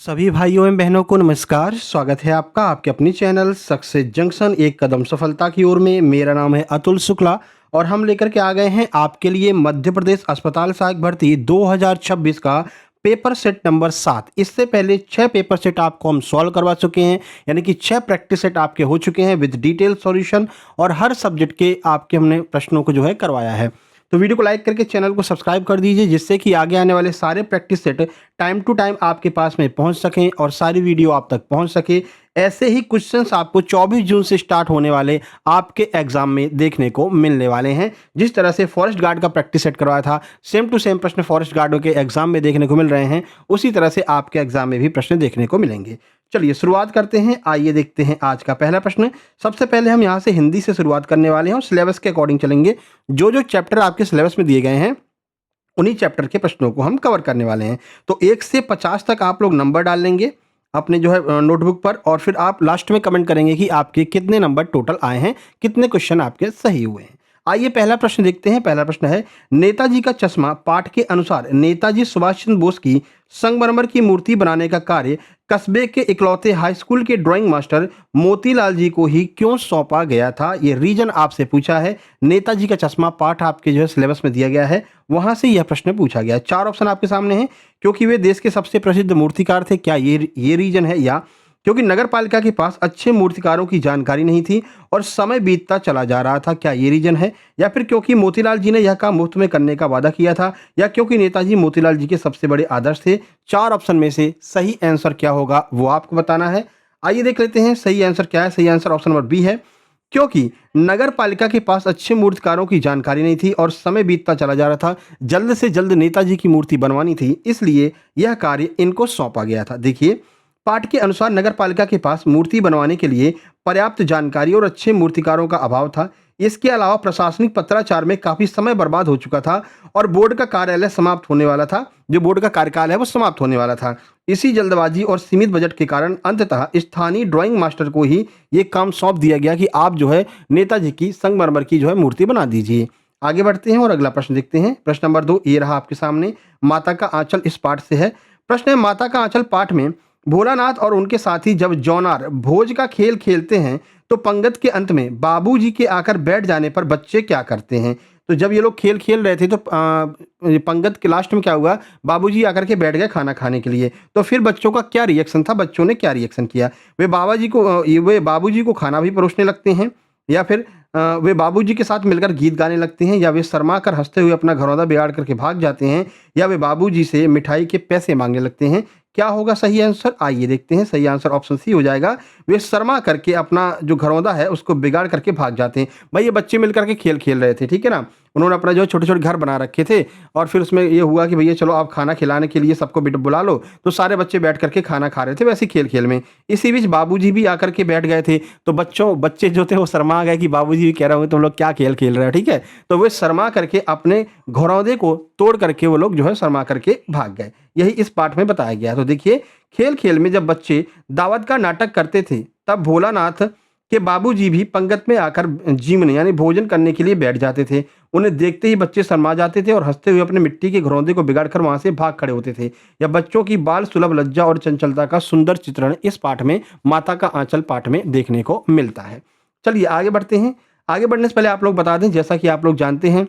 सभी भाइयों एवं बहनों को नमस्कार। स्वागत है आपका आपके अपनी चैनल सक्सेस जंक्शन एक कदम सफलता की ओर में। मेरा नाम है अतुल शुक्ला और हम लेकर के आ गए हैं आपके लिए मध्य प्रदेश अस्पताल सहायक भर्ती 2026 का पेपर सेट नंबर 7। इससे पहले 6 पेपर सेट आपको हम सॉल्व करवा चुके हैं, यानी कि 6 प्रैक्टिस सेट आपके हो चुके हैं विद डिटेल सॉल्यूशन और हर सब्जेक्ट के आपके हमने प्रश्नों को जो है करवाया है। तो वीडियो को लाइक करके चैनल को सब्सक्राइब कर दीजिए, जिससे कि आगे आने वाले सारे practice set time to time आपके पास में पहुंच सकें और सारी वीडियो आप तक पहुंच सके। ऐसे ही क्वेश्चंस आपको 24 जून से स्टार्ट होने वाले आपके एग्जाम में देखने को मिलने वाले हैं। जिस तरह से फॉरेस्ट गार्ड का प्रैक्टिस सेट करवाया था, सेम टू सेम प्रश्न फॉरेस्ट गार्ड के एग्जाम में देखने को मिल रहे हैं, उसी तरह से आपके एग्जाम में भी प्रश्न देखने को मिलेंगे। चलिए शुरुआत करते हैं। आइए देखते हैं आज का पहला प्रश्न। सबसे पहले हम यहाँ से हिंदी से शुरुआत करने वाले हैं और सिलेबस के अकॉर्डिंग चलेंगे। जो जो चैप्टर आपके सिलेबस में दिए गए हैं उन्हीं चैप्टर के प्रश्नों को हम कवर करने वाले हैं। तो 1 से 50 तक आप लोग नंबर डाल लेंगे अपने जो है नोटबुक पर, और फिर आप लास्ट में कमेंट करेंगे कि आपके कितने नंबर टोटल आए हैं, कितने क्वेश्चन आपके सही हुए हैं। आइए पहला प्रश्न देखते हैं। पहला प्रश्न है, नेताजी का चश्मा पाठ के अनुसार नेताजी सुभाष चंद्र बोस की संगमरमर की मूर्ति बनाने का कार्य कस्बे के इकलौते हाई स्कूल के ड्राइंग मास्टर मोतीलाल जी को ही क्यों सौंपा गया था। ये रीजन आपसे पूछा है। नेताजी का चश्मा पाठ आपके जो है सिलेबस में दिया गया है, वहां से यह प्रश्न पूछा गया है। 4 ऑप्शन आपके सामने हैं। क्योंकि वे देश के सबसे प्रसिद्ध मूर्तिकार थे, क्या ये रीजन है, या क्योंकि नगर पालिका के पास अच्छे मूर्तिकारों की जानकारी नहीं थी और समय बीतता चला जा रहा था, क्या ये रीजन है, या फिर क्योंकि मोतीलाल जी ने यह काम मुफ्त में करने का वादा किया था, या क्योंकि नेताजी मोतीलाल जी के सबसे बड़े आदर्श थे। 4 ऑप्शन में से सही आंसर क्या होगा वो आपको बताना है। आइए देख लेते हैं सही आंसर क्या है। सही आंसर ऑप्शन नंबर बी है। क्योंकि नगर पालिका के पास अच्छे मूर्तिकारों की जानकारी नहीं थी और समय बीतता चला जा रहा था, जल्द से जल्द नेताजी की मूर्ति बनवानी थी, इसलिए यह कार्य इनको सौंपा गया था। देखिए, पाठ के अनुसार नगर पालिका के पास मूर्ति बनवाने के लिए पर्याप्त जानकारी और अच्छे मूर्तिकारों का अभाव था। इसके अलावा प्रशासनिक पत्राचार में काफी समय बर्बाद हो चुका था और बोर्ड का कार्यालय समाप्त होने वाला था। जो बोर्ड का कार्यकाल है वो समाप्त होने वाला था। इसी जल्दबाजी और सीमित बजट के कारण अंततः स्थानीय ड्राइंग मास्टर को ही ये काम सौंप दिया गया कि आप जो है नेताजी की संगमरमर की जो है मूर्ति बना दीजिए। आगे बढ़ते हैं और अगला प्रश्न देखते हैं। प्रश्न नंबर 2 ये रहा आपके सामने। माता का आंचल इस पाठ से है। प्रश्न है, माता का आंचल पाठ में भोलानाथ और उनके साथी जब जौनार भोज का खेल खेलते हैं तो पंगत के अंत में बाबूजी के आकर बैठ जाने पर बच्चे क्या करते हैं। तो जब ये लोग खेल खेल रहे थे तो पंगत के लास्ट में क्या हुआ, बाबूजी आकर के बैठ गए खाना खाने के लिए। तो फिर बच्चों का क्या रिएक्शन था, बच्चों ने क्या रिएक्शन किया। वे बाबूजी को खाना भी परोसने लगते हैं, या फिर वे बाबूजी के साथ मिलकर गीत गाने लगते हैं, या वे शर्मा कर हंसते हुए अपना घरौंदा बिगाड़ करके भाग जाते हैं, या वे बाबूजी से मिठाई के पैसे मांगने लगते हैं। क्या होगा सही आंसर, आइए देखते हैं। सही आंसर ऑप्शन सी हो जाएगा। वे शर्मा करके अपना जो घरौंदा है उसको बिगाड़ करके भाग जाते हैं। भाई ये बच्चे मिल करके खेल खेल रहे थे, ठीक है ना। उन्होंने अपना जो छोटे छोटे घर बना रखे थे और फिर उसमें ये हुआ कि भैया चलो आप खाना खिलाने के लिए सबको बुला लो, तो सारे बच्चे बैठ करके खाना खा रहे थे वैसे खेल खेल में। इसी बीच बाबूजी भी आकर के बैठ गए थे, तो बच्चे जो थे वो शर्मा गए कि बाबूजी भी कह रहे होंगे तुम लोग क्या खेल खेल रहे हो, ठीक है। तो वे शर्मा करके अपने घरौंदे को तोड़ करके वो लोग जो है शर्मा करके भाग गए। यही इस पाठ में बताया गया है। तो देखिए, खेल खेल में जब बच्चे दावत का नाटक करते थे तब भोलानाथ के बाबूजी भी पंगत में आकर जीमने यानी भोजन करने के लिए बैठ जाते थे। उन्हें देखते ही बच्चे शर्मा जाते थे और हंसते हुए अपने मिट्टी के घरौंदे को बिगाड़कर वहां से भाग खड़े होते थे। या बच्चों की बाल सुलभ लज्जा और चंचलता का सुंदर चित्रण इस पाठ में माता का आंचल पाठ में देखने को मिलता है। चलिए आगे बढ़ते हैं। आगे बढ़ने से पहले आप लोग बता दें, जैसा कि आप लोग जानते हैं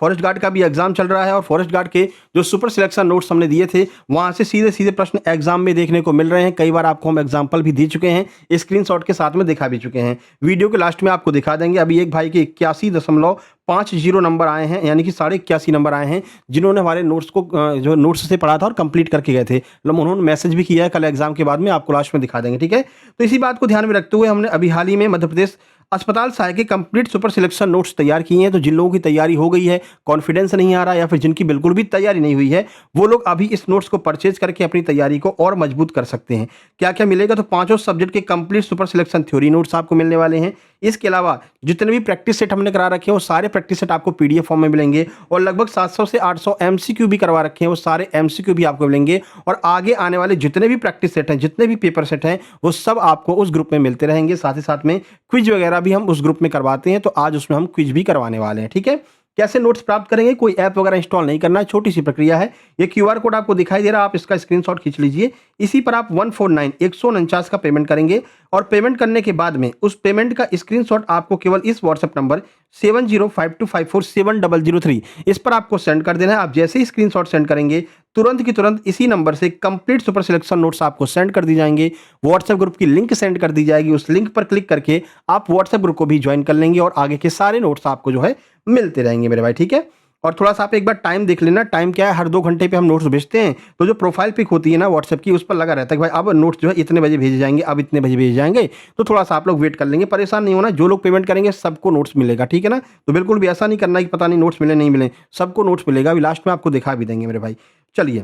फॉरेस्ट गार्ड का भी एग्जाम चल रहा है और फॉरेस्ट गार्ड के जो सुपर सिलेक्शन नोट्स हमने दिए थे वहां से सीधे सीधे प्रश्न एग्जाम में देखने को मिल रहे हैं। कई बार आपको हम एग्जाम्पल भी दे चुके हैं, स्क्रीनशॉट के साथ में दिखा भी चुके हैं। वीडियो के लास्ट में आपको दिखा देंगे। अभी एक भाई के 81.50 नंबर आए हैं, यानी कि 81.5 नंबर आए हैं, जिन्होंने हमारे नोट्स को जो नोट्स से पढ़ा था और कंप्लीट करके गए थे। मतलब उन्होंने मैसेज भी किया है, कल एग्जाम के बाद में आपको लास्ट में दिखा देंगे, ठीक है। तो इसी बात को ध्यान में रखते हुए हमने अभी हाल ही में मध्य प्रदेश अस्पताल सहायक के कंप्लीट सुपर सिलेक्शन नोट्स तैयार किए हैं। तो जिन लोगों की तैयारी हो गई है, कॉन्फिडेंस नहीं आ रहा, या फिर जिनकी बिल्कुल भी तैयारी नहीं हुई है, वो लोग अभी इस नोट्स को परचेज करके अपनी तैयारी को और मजबूत कर सकते हैं। क्या क्या मिलेगा, तो 5 सब्जेक्ट के complete super selection theory notes आपको मिलने वाले हैं। इसके अलावा जितने भी प्रैक्टिस सेट हमने करा रखे हैं वो सारे प्रैक्टिस सेट आपको पीडीएफ फॉर्म में मिलेंगे, और लगभग 700 से 800 एमसीक्यू भी करवा रखे हैं, वो सारे एमसीक्यू भी आपको मिलेंगे। और आगे आने वाले जितने भी प्रैक्टिस सेट हैं, जितने भी पेपर सेट हैं, वो सब आपको उस ग्रुप में मिलते रहेंगे। साथ ही साथ में क्विज वगैरह भी हम उस ग्रुप में करवाते हैं, तो आज उसमें हम क्विज भी करवाने वाले हैं, ठीक है। कैसे नोट्स प्राप्त करेंगे? कोई ऐप वगैरह इंस्टॉल नहीं करना है, छोटी सी प्रक्रिया है। ये क्यूआर कोड आपको दिखाई दे रहा है, आप इसका स्क्रीनशॉट खींच लीजिए। इसी पर आप 149 का पेमेंट करेंगे और पेमेंट करने के बाद में उस पेमेंट का स्क्रीनशॉट आपको केवल इस व्हाट्सएप नंबर 7052547003 इस पर आपको सेंड कर देना है। आप जैसे ही स्क्रीनशॉट सेंड करेंगे, तुरंत की तुरंत इसी नंबर से कंप्लीट सुपर सिलेक्शन नोट्स आपको सेंड कर दी जाएंगे। व्हाट्सएप ग्रुप की लिंक सेंड कर दी जाएगी। उस लिंक पर क्लिक करके आप व्हाट्सएप ग्रुप को भी ज्वाइन कर लेंगे और आगे के सारे नोट्स आपको जो है मिलते रहेंगे मेरे भाई, ठीक है। और थोड़ा सा आप एक बार टाइम देख लेना, टाइम क्या है, हर 2 घंटे पे हम नोट्स भेजते हैं। तो जो प्रोफाइल पिक होती है ना व्हाट्सएप की, उस पर लगा रहता है कि भाई अब नोट्स जो है इतने बजे भेजे जाएंगे, अब इतने बजे भेजे जाएंगे। तो थोड़ा सा आप लोग वेट कर लेंगे, परेशान नहीं होना। जो लोग पेमेंट करेंगे सबको नोट्स मिलेगा, ठीक है ना। तो बिल्कुल भी ऐसा नहीं करना कि पता नहीं नोट्स मिले नहीं मिले, सबको नोट्स मिलेगा। अभी लास्ट में आपको दिखा भी देंगे मेरे भाई। चलिए,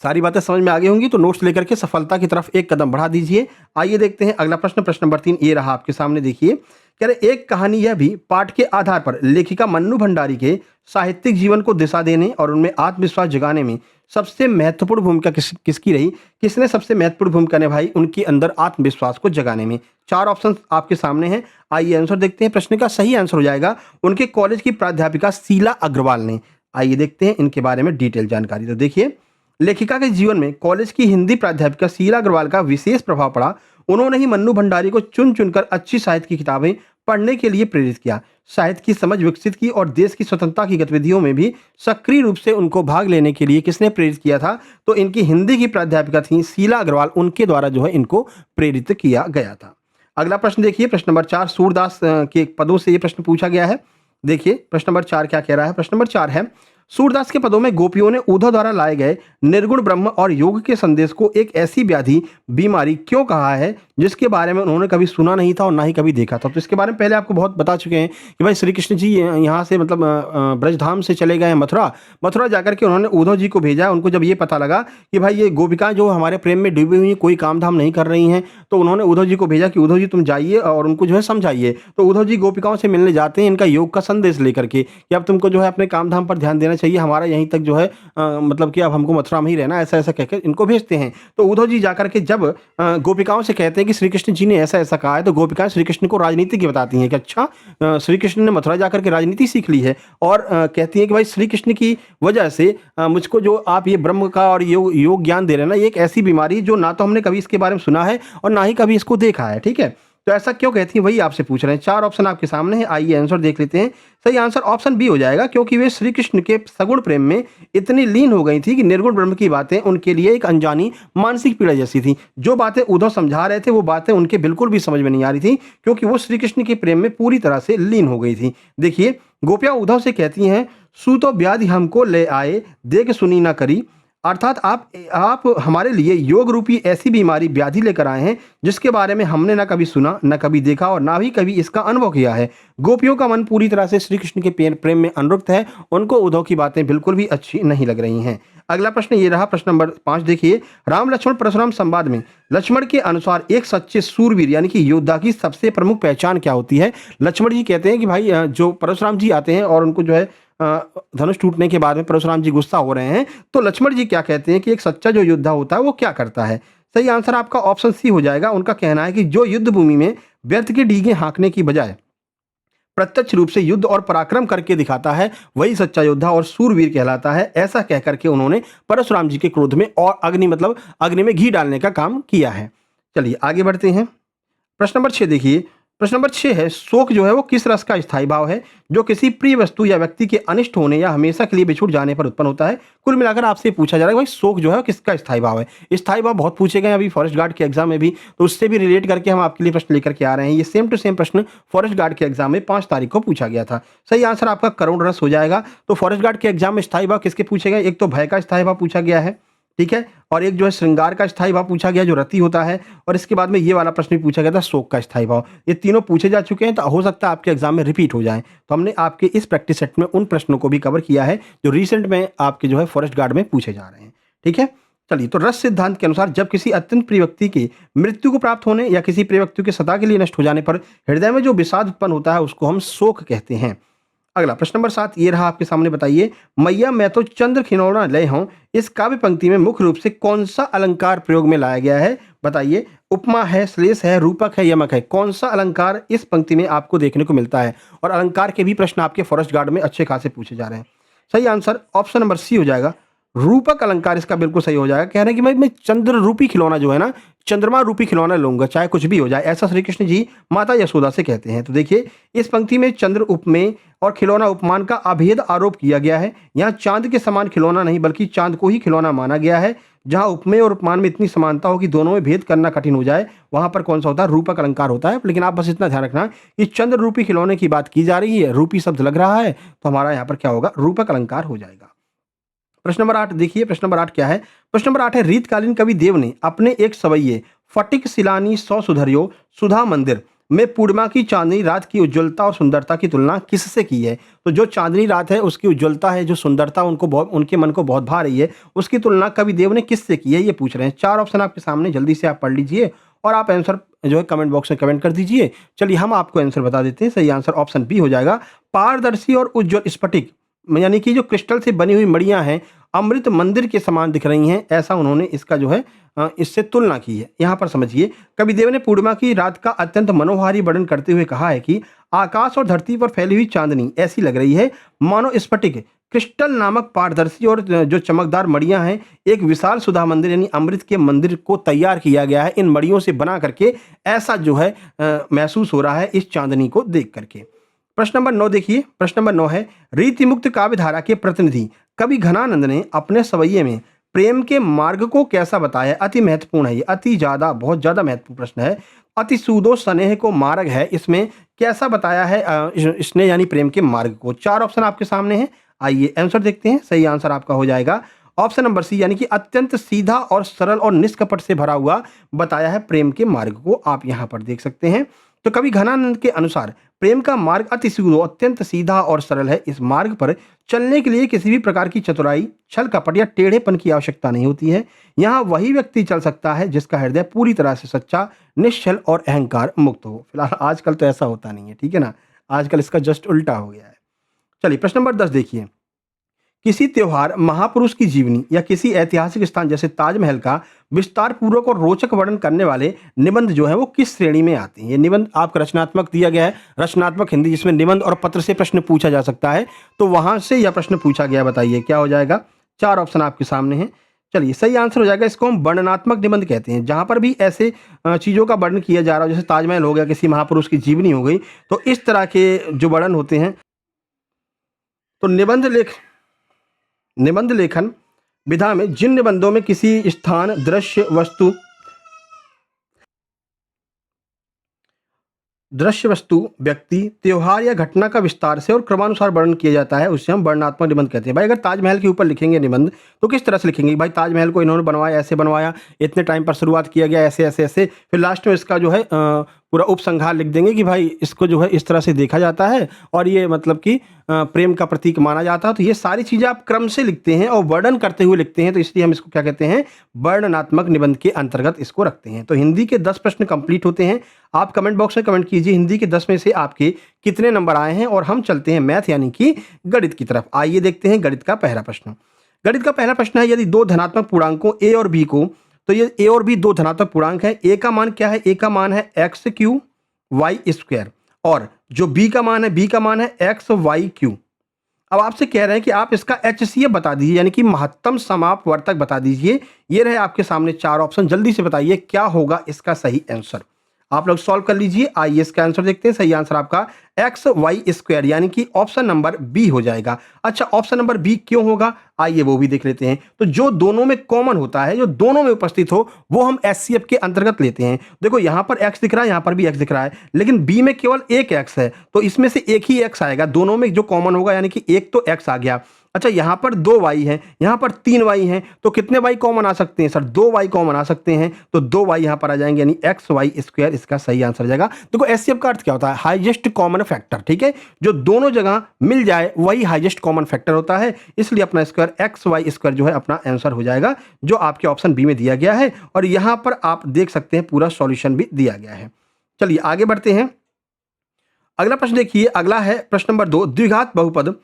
सारी बातें समझ में आ गई होंगी, तो नोट्स लेकर के सफलता की तरफ एक कदम बढ़ा दीजिए। आइए देखते हैं अगला प्रश्न। प्रश्न नंबर 3 ये रहा आपके सामने, देखिए। कह रहे एक कहानी यह भी पाठ के आधार पर लेखिका मन्नू भंडारी के साहित्यिक जीवन को दिशा देने और उनमें आत्मविश्वास जगाने में सबसे महत्वपूर्ण भूमिका किसकी रही? किसने सबसे महत्वपूर्ण भूमिका निभाई उनके अंदर आत्मविश्वास को जगाने में? 4 ऑप्शन आपके सामने हैं। आइए आंसर देखते हैं। प्रश्न का सही आंसर हो जाएगा उनके कॉलेज की प्राध्यापिका शीला अग्रवाल ने। आइए देखते हैं इनके बारे में डिटेल जानकारी। तो देखिए, लेखिका के जीवन में कॉलेज की हिंदी प्राध्यापिका शीला अग्रवाल का विशेष प्रभाव पड़ा। उन्होंने ही मन्नू भंडारी को चुन चुनकर अच्छी साहित्य की किताबें पढ़ने के लिए प्रेरित किया, साहित्य की समझ विकसित की और देश की स्वतंत्रता की गतिविधियों में भी सक्रिय रूप से उनको भाग लेने के लिए किसने प्रेरित किया था? तो इनकी हिंदी की प्राध्यापिका थी शीला अग्रवाल, उनके द्वारा जो है इनको प्रेरित किया गया था। अगला प्रश्न देखिए, प्रश्न नंबर 4 सूरदास के पदों से ये प्रश्न पूछा गया है। देखिए प्रश्न नंबर 4 क्या कह रहा है। प्रश्न नंबर 4 है, सूरदास के पदों में गोपियों ने उद्धव द्वारा लाए गए निर्गुण ब्रह्म और योग के संदेश को एक ऐसी व्याधि बीमारी क्यों कहा है जिसके बारे में उन्होंने कभी सुना नहीं था और ना ही कभी देखा था? तो इसके बारे में पहले आपको बहुत बता चुके हैं कि भाई श्री कृष्ण जी यहाँ से मतलब ब्रजधाम से चले गए मथुरा जाकर के उन्होंने उद्धव जी को भेजा। उनको जब ये पता लगा कि भाई ये गोपिकाएं जो हमारे प्रेम में डूबी हुई हैं, कोई काम धाम नहीं कर रही हैं, तो उन्होंने उद्धव जी को भेजा कि उद्धव जी तुम जाइए और उनको जो है समझाइए। तो उद्धव जी गोपिकाओं से मिलने जाते हैं इनका योग का संदेश लेकर के कि अब तुमको जो है अपने काम धाम पर ध्यान देना चाहिए, हमारा यहीं तक जो है मतलब कि अब हमको मथुरा में ही रहना, ऐसा ऐसा कहकर इनको भेजते हैं। तो उद्धव जी जाकर के जब गोपिकाओं से कहते हैं कि श्री कृष्ण जी ने ऐसा ऐसा कहा है, तो गोपिकाएं श्री कृष्ण को राजनीति की बताती हैं कि अच्छा श्री कृष्ण ने मथुरा जाकर के राजनीति सीख ली है, और कहती हैं कि भाई श्री कृष्ण की वजह से मुझको जो आप ये ब्रह्म का और योग ज्ञान दे रहे हैं ना, ये एक ऐसी बीमारी जो ना तो हमने कभी इसके बारे में सुना है और ना ही कभी इसको देखा है, ठीक है। तो ऐसा क्यों कहती है वही आपसे पूछ रहे हैं। 4 ऑप्शन आपके सामने है, आइए आंसर देख लेते हैं। सही आंसर ऑप्शन बी हो जाएगा, क्योंकि वे श्री कृष्ण के सगुण प्रेम में इतनी लीन हो गई थी कि निर्गुण ब्रह्म की बातें उनके लिए एक अनजानी मानसिक पीड़ा जैसी थी। जो बातें उद्धव समझा रहे थे वो बातें उनके बिल्कुल भी समझ में नहीं आ रही थी, क्योंकि वो श्री कृष्ण के प्रेम में पूरी तरह से लीन हो गई थी। देखिए, गोपियां उद्धव से कहती हैं, सू तो व्याधि हमको ले आए, देख सुनी ना करी। अर्थात आप हमारे लिए योग रूपी ऐसी बीमारी व्याधि लेकर आए हैं जिसके बारे में हमने ना कभी सुना, ना कभी देखा और ना ही कभी इसका अनुभव किया है। गोपियों का मन पूरी तरह से श्री कृष्ण के प्रेम में अनुरक्त है, उनको उद्धव की बातें बिल्कुल भी अच्छी नहीं लग रही हैं। अगला प्रश्न ये रहा, प्रश्न नंबर 5 देखिए। राम लक्ष्मण परशुराम संवाद में लक्ष्मण के अनुसार एक सच्चे सूरवीर यानी कि योद्धा की सबसे प्रमुख पहचान क्या होती है? लक्ष्मण जी कहते हैं कि भाई जो परशुराम जी आते हैं और उनको जो है धनुष टूटने के बाद में परशुराम जी गुस्सा हो रहे हैं, तो लक्ष्मण जी क्या कहते हैं कि एक सच्चा जो योद्धा होता है वो क्या करता है? सही आंसर आपका ऑप्शन सी हो जाएगा। उनका कहना है कि जो युद्ध भूमि में व्यर्थ के डींगे हाँकने की बजाय प्रत्यक्ष रूप से युद्ध और पराक्रम करके दिखाता है, वही सच्चा योद्धा और सूरवीर कहलाता है। ऐसा कह करके उन्होंने परशुराम जी के क्रोध में और अग्नि में घी डालने का काम किया है। चलिए आगे बढ़ते हैं। प्रश्न नंबर 6 देखिए। प्रश्न नंबर 6 है, शोक जो है वो किस रस का स्थायी भाव है जो किसी प्रिय वस्तु या व्यक्ति के अनिष्ट होने या हमेशा के लिए बिछुड़ जाने पर उत्पन्न होता है? कुल मिलाकर आपसे पूछा जा रहा है भाई शोक जो है वो किसका स्थायी भाव है? स्थायी भाव बहुत पूछे गए अभी फॉरेस्ट गार्ड के एग्जाम में भी, तो उससे भी रिलेट करके हम आपके लिए प्रश्न लेकर के आ रहे हैं। ये सेम टू सेम प्रश्न फॉरेस्ट गार्ड के एग्जाम में 5 तारीख को पूछा गया था। सही आंसर आपका करुण रस हो जाएगा। तो फॉरेस्ट गार्ड के एग्जाम में स्थायी भाव किसके पूछे गए? एक तो भय का स्थायी भाव पूछा गया है, ठीक है, और एक जो है श्रृंगार का स्थायी भाव पूछा गया जो रति होता है, और इसके बाद में ये वाला प्रश्न भी पूछा गया था शोक का स्थायी भाव। ये तीनों पूछे जा चुके हैं, तो हो सकता है आपके एग्जाम में रिपीट हो जाएं। तो हमने आपके इस प्रैक्टिस सेट में उन प्रश्नों को भी कवर किया है जो रिसेंट में आपके जो है फॉरेस्ट गार्ड में पूछे जा रहे हैं, ठीक है। चलिए, तो रस सिद्धांत के अनुसार जब किसी अत्यंत प्रिय व्यक्ति की मृत्यु को प्राप्त होने या किसी प्रिय व्यक्ति के सदा के लिए नष्ट हो जाने पर हृदय में जो विषाद उत्पन्न होता है उसको हम शोक कहते हैं। अगला प्रश्न नंबर 7 ये रहा आपके सामने। बताइए, मैया मैं तो चंद्र खिलौना लय हूँ, इस काव्य पंक्ति में मुख्य रूप से कौन सा अलंकार प्रयोग में लाया गया है? बताइए, उपमा है, श्लेष है, रूपक है, यमक है, कौन सा अलंकार इस पंक्ति में आपको देखने को मिलता है? और अलंकार के भी प्रश्न आपके फॉरेस्ट गार्ड में अच्छे खासे पूछे जा रहे हैं। सही आंसर ऑप्शन नंबर सी हो जाएगा, रूपक अलंकार इसका बिल्कुल सही हो जाएगा। कह रहे हैं कि भाई मैं चंद्र रूपी खिलौना जो है ना, चंद्रमा रूपी खिलौना लूंगा चाहे कुछ भी हो जाए, ऐसा श्री कृष्ण जी माता यशोदा से कहते हैं। तो देखिए, इस पंक्ति में चंद्र उपमेय और खिलौना उपमान का अभेद आरोप किया गया है। यहाँ चांद के समान खिलौना नहीं बल्कि चांद को ही खिलौना माना गया है। जहाँ उपमेय और उपमान में इतनी समानता हो कि दोनों में भेद करना कठिन हो जाए, वहां पर कौन सा होता है? रूपक अलंकार होता है। लेकिन आप बस इतना ध्यान रखना कि चंद्र रूपी खिलौने की बात की जा रही है, रूपी शब्द लग रहा है, तो हमारा यहाँ पर क्या होगा? रूपक अलंकार हो जाएगा। प्रश्न नंबर 8 देखिए, प्रश्न नंबर 8 क्या है? प्रश्न नंबर 8 है, रीतकालीन कवि देव ने अपने एक सवैये फटिक सिलानी सौ सुधरियो सुधा मंदिर में पूर्णिमा की चांदनी रात की उज्ज्वलता और सुंदरता की तुलना किससे की है? तो जो चांदनी रात है उसकी उज्ज्वलता है, जो सुंदरता उनको बहुत, उनके मन को बहुत भा रही है, उसकी तुलना कवि देव ने किससे की है? ये पूछ रहे हैं। 4 ऑप्शन आपके सामने, जल्दी से आप पढ़ लीजिए और आप आंसर जो है कमेंट बॉक्स में कमेंट कर दीजिए। चलिए हम आपको आंसर बता देते हैं। सही आंसर ऑप्शन बी हो जाएगा, पारदर्शी और उज्ज्वल स्फटिक, यानी कि जो क्रिस्टल से बनी हुई मड़ियां हैं, अमृत मंदिर के समान दिख रही हैं, ऐसा उन्होंने इसका जो है इससे तुलना की है। यहाँ पर समझिए, कविदेव ने पूर्णिमा की रात का अत्यंत मनोहारी वर्णन करते हुए कहा है कि आकाश और धरती पर फैली हुई चांदनी ऐसी लग रही है मानो स्फटिक क्रिस्टल नामक पारदर्शी और जो चमकदार मड़ियां हैं, एक विशाल सुधा मंदिर यानी अमृत के मंदिर को तैयार किया गया है इन मड़ियों से बना करके, ऐसा जो है महसूस हो रहा है इस चांदनी को देख करके। प्रश्न नंबर 9 देखिए, प्रश्न नंबर 9 है, रीति मुक्त काव्य धारा के प्रतिनिधि कवि घनानंद ने अपने सवैये में प्रेम के मार्ग को कैसा बताया? अति महत्वपूर्ण है ये, अति ज्यादा, बहुत ज्यादा महत्वपूर्ण प्रश्न है। अति सूदो स्नेह को मार्ग है, इसमें कैसा बताया है इसने यानी प्रेम के मार्ग को? 4 ऑप्शन आपके सामने हैं, आइए आंसर देखते हैं। सही आंसर आपका हो जाएगा ऑप्शन नंबर सी, यानी कि अत्यंत सीधा और सरल और निष्कपट से भरा हुआ बताया है प्रेम के मार्ग को, आप यहाँ पर देख सकते हैं। तो कवि घनानंद के अनुसार प्रेम का मार्ग अति सूदो, अत्यंत सीधा और सरल है। इस मार्ग पर चलने के लिए किसी भी प्रकार की चतुराई, छल कपट या टेढ़ेपन की आवश्यकता नहीं होती है। यहाँ वही व्यक्ति चल सकता है जिसका हृदय पूरी तरह से सच्चा, निश्चल और अहंकार मुक्त हो। फिलहाल आजकल तो ऐसा होता नहीं है, ठीक है ना, आजकल इसका जस्ट उल्टा हो गया है। चलिए प्रश्न नंबर 10 देखिए, किसी त्योहार, महापुरुष की जीवनी या किसी ऐतिहासिक स्थान जैसे ताजमहल का विस्तार पूर्वक और रोचक वर्णन करने वाले निबंध जो है वो किस श्रेणी में आते हैं? ये निबंध आपका रचनात्मक दिया गया है, रचनात्मक हिंदी, जिसमें निबंध और पत्र से प्रश्न पूछा जा सकता है, तो वहां से यह प्रश्न पूछा गया। बताइए क्या हो जाएगा? 4 ऑप्शन आपके सामने हैं। चलिए सही आंसर हो जाएगा, इसको हम वर्णनात्मक निबंध कहते हैं, जहां पर भी ऐसे चीजों का वर्णन किया जा रहा हो, जैसे ताजमहल हो गया, किसी महापुरुष की जीवनी हो गई, तो इस तरह के जो वर्णन होते हैं, तो निबंध लेखन विधा में जिन निबंधों में किसी स्थान, दृश्य वस्तु, व्यक्ति, त्योहार या घटना का विस्तार से और क्रमानुसार वर्णन किया जाता है, उससे हम वर्णनात्मक निबंध कहते हैं। भाई अगर ताजमहल के ऊपर लिखेंगे निबंध, तो किस तरह से लिखेंगे? भाई ताजमहल को इन्होंने बनवाया, ऐसे बनवाया, इतने टाइम पर शुरुआत किया गया, ऐसे ऐसे ऐसे, फिर लास्ट में इसका जो है पूरा उपसंहार लिख देंगे कि भाई इसको जो है इस तरह से देखा जाता है और ये मतलब कि प्रेम का प्रतीक माना जाता है। तो ये सारी चीज़ें आप क्रम से लिखते हैं और वर्णन करते हुए लिखते हैं, तो इसलिए हम इसको क्या कहते हैं? वर्णनात्मक निबंध के अंतर्गत इसको रखते हैं। तो हिंदी के 10 प्रश्न कंप्लीट होते हैं। आप कमेंट बॉक्स में कमेंट कीजिए हिंदी के 10 में से आपके कितने नंबर आए हैं, और हम चलते हैं मैथ यानी कि गणित की तरफ। आइए देखते हैं गणित का पहला प्रश्न। गणित का पहला प्रश्न है, यदि दो धनात्मक पूर्णांकों ए और बी को, तो ये ए और बी दो धनात्मक पूर्णांक है, ए का मान क्या है? ए का मान है एक्स क्यू वाई स्क्वायर, और जो बी का मान है एक्स वाई क्यू। अब आपसे कह रहे हैं कि आप इसका HCF बता दीजिए, यानी कि महत्तम समापवर्तक बता दीजिए। ये रहे आपके सामने 4 ऑप्शन, जल्दी से बताइए क्या होगा इसका सही आंसर। आप लोग सॉल्व कर लीजिए। आइए इसका आंसर देखते हैं। सही आंसर आपका एक्स वाई स्क्वायर, यानी कि ऑप्शन नंबर बी हो जाएगा। अच्छा, ऑप्शन नंबर बी क्यों होगा, आइए वो भी देख लेते हैं। तो जो दोनों में कॉमन होता है, जो दोनों में उपस्थित हो, वो हम HCF के अंतर्गत लेते हैं। देखो यहाँ पर x दिख रहा है, यहाँ पर भी x दिख रहा है, लेकिन b में केवल एक x है, तो इसमें से एक ही x आएगा, दोनों में जो कॉमन होगा, यानी कि एक तो x आ गया। अच्छा, यहाँ पर 2y है, यहाँ पर 3y है, तो कितने y कॉमन आ सकते हैं सर? 2y कॉमन आ सकते हैं, तो 2y यहाँ पर आ जाएंगे, यानी एक्स वाई स्क्वायर इसका सही आंसर हो जाएगा। देखो HCF का अर्थ क्या होता है? हाईएस्ट कॉमन फैक्टर, ठीक है, जो दोनों जगह मिल जाए वही हाईएस्ट कॉमन फैक्टर होता है, इसलिए अपना स्क्वायर एक्स वाई स्क्वायर जो है अपना आंसर हो जाएगा, जो आपके ऑप्शन बी में दिया गया है। और यहाँ पर आप देख सकते हैं पूरा सॉल्यूशन भी दिया गया है। चलिए आगे बढ़ते हैं। अगला प्रश्न देखिए, अगला है प्रश्न नंबर 2, द्विघात बहुपद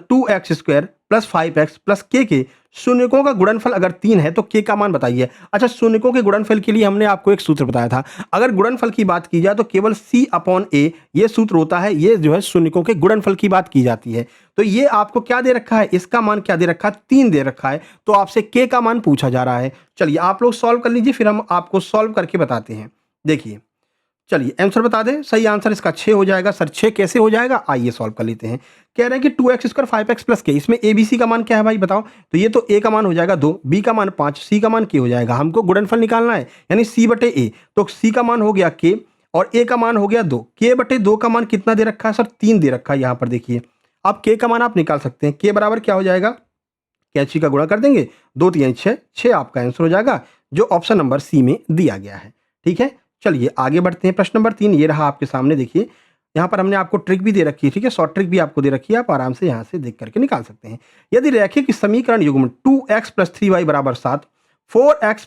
2x² प्लस 5x प्लस के शून्यकों का गुणनफल अगर 3 है तो के का मान बताइए। अच्छा, शून्यकों के गुणनफल के लिए हमने आपको एक सूत्र बताया था। अगर गुणनफल की बात की जाए तो केवल C/A ये सूत्र होता है, ये जो है शून्यकों के गुणनफल की बात की जाती है। तो ये आपको क्या दे रखा है, इसका मान क्या दे रखा है, 3 दे रखा है, तो आपसे के का मान पूछा जा रहा है। चलिए आप लोग सॉल्व कर लीजिए, फिर हम आपको सॉल्व करके बताते हैं। देखिए, चलिए आंसर बता दें। सही आंसर इसका 6 हो जाएगा। सर 6 कैसे हो जाएगा, आइए सॉल्व कर लेते हैं। कह रहे हैं कि 2x² 5x प्लस के, इसमें ABC का मान क्या है भाई बताओ। तो ये तो A का मान हो जाएगा 2, B का मान 5, C का मान K हो जाएगा। हमको गुणनफल निकालना है, यानी C/A। तो C का मान हो गया K और A का मान हो गया 2। K/2 का मान कितना दे रखा है सर, 3 दे रखा है यहाँ पर। देखिए अब K का मान आप निकाल सकते हैं। K बराबर क्या हो जाएगा, कैची का गुणा कर देंगे, 2 3 6, 6 आपका आंसर हो जाएगा, जो ऑप्शन नंबर सी में दिया गया है। ठीक है, चलिए आगे बढ़ते हैं। प्रश्न नंबर 3 ये रहा आपके सामने। देखिए यहाँ पर हमने आपको ट्रिक भी दे रखी है, ठीक है, शॉर्ट ट्रिक भी आपको दे रखी है, आप आराम से यहाँ से देख करके निकाल सकते हैं। यदि रैखिक समीकरण युग्म 2x प्लस 3y बराबर 7, 4x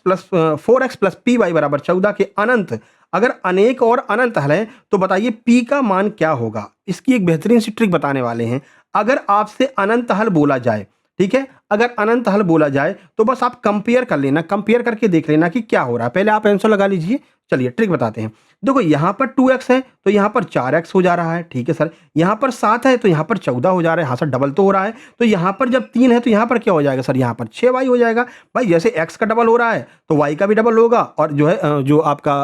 प्लस py बराबर 14 के अनंत अगर अनेक और अनंत हल है तो बताइए p का मान क्या होगा। इसकी एक बेहतरीन सी ट्रिक बताने वाले हैं। अगर आपसे अनंत हल बोला जाए, ठीक है, अगर अनंत हल बोला जाए तो बस आप कंपेयर कर लेना, कंपेयर करके देख लेना कि क्या हो रहा है। पहले आप आंसर लगा लीजिए। चलिए ट्रिक बताते हैं। देखो यहाँ पर 2x है तो यहाँ पर 4x हो जा रहा है, ठीक है सर। यहाँ पर 7 है तो यहाँ पर 14 हो जा रहा है, हाँ सर डबल तो हो रहा है। तो यहाँ पर जब 3 है तो यहाँ पर क्या हो जाएगा सर, यहाँ पर 6y हो जाएगा। भाई जैसे x का डबल हो रहा है तो y का भी डबल होगा, और जो है जो आपका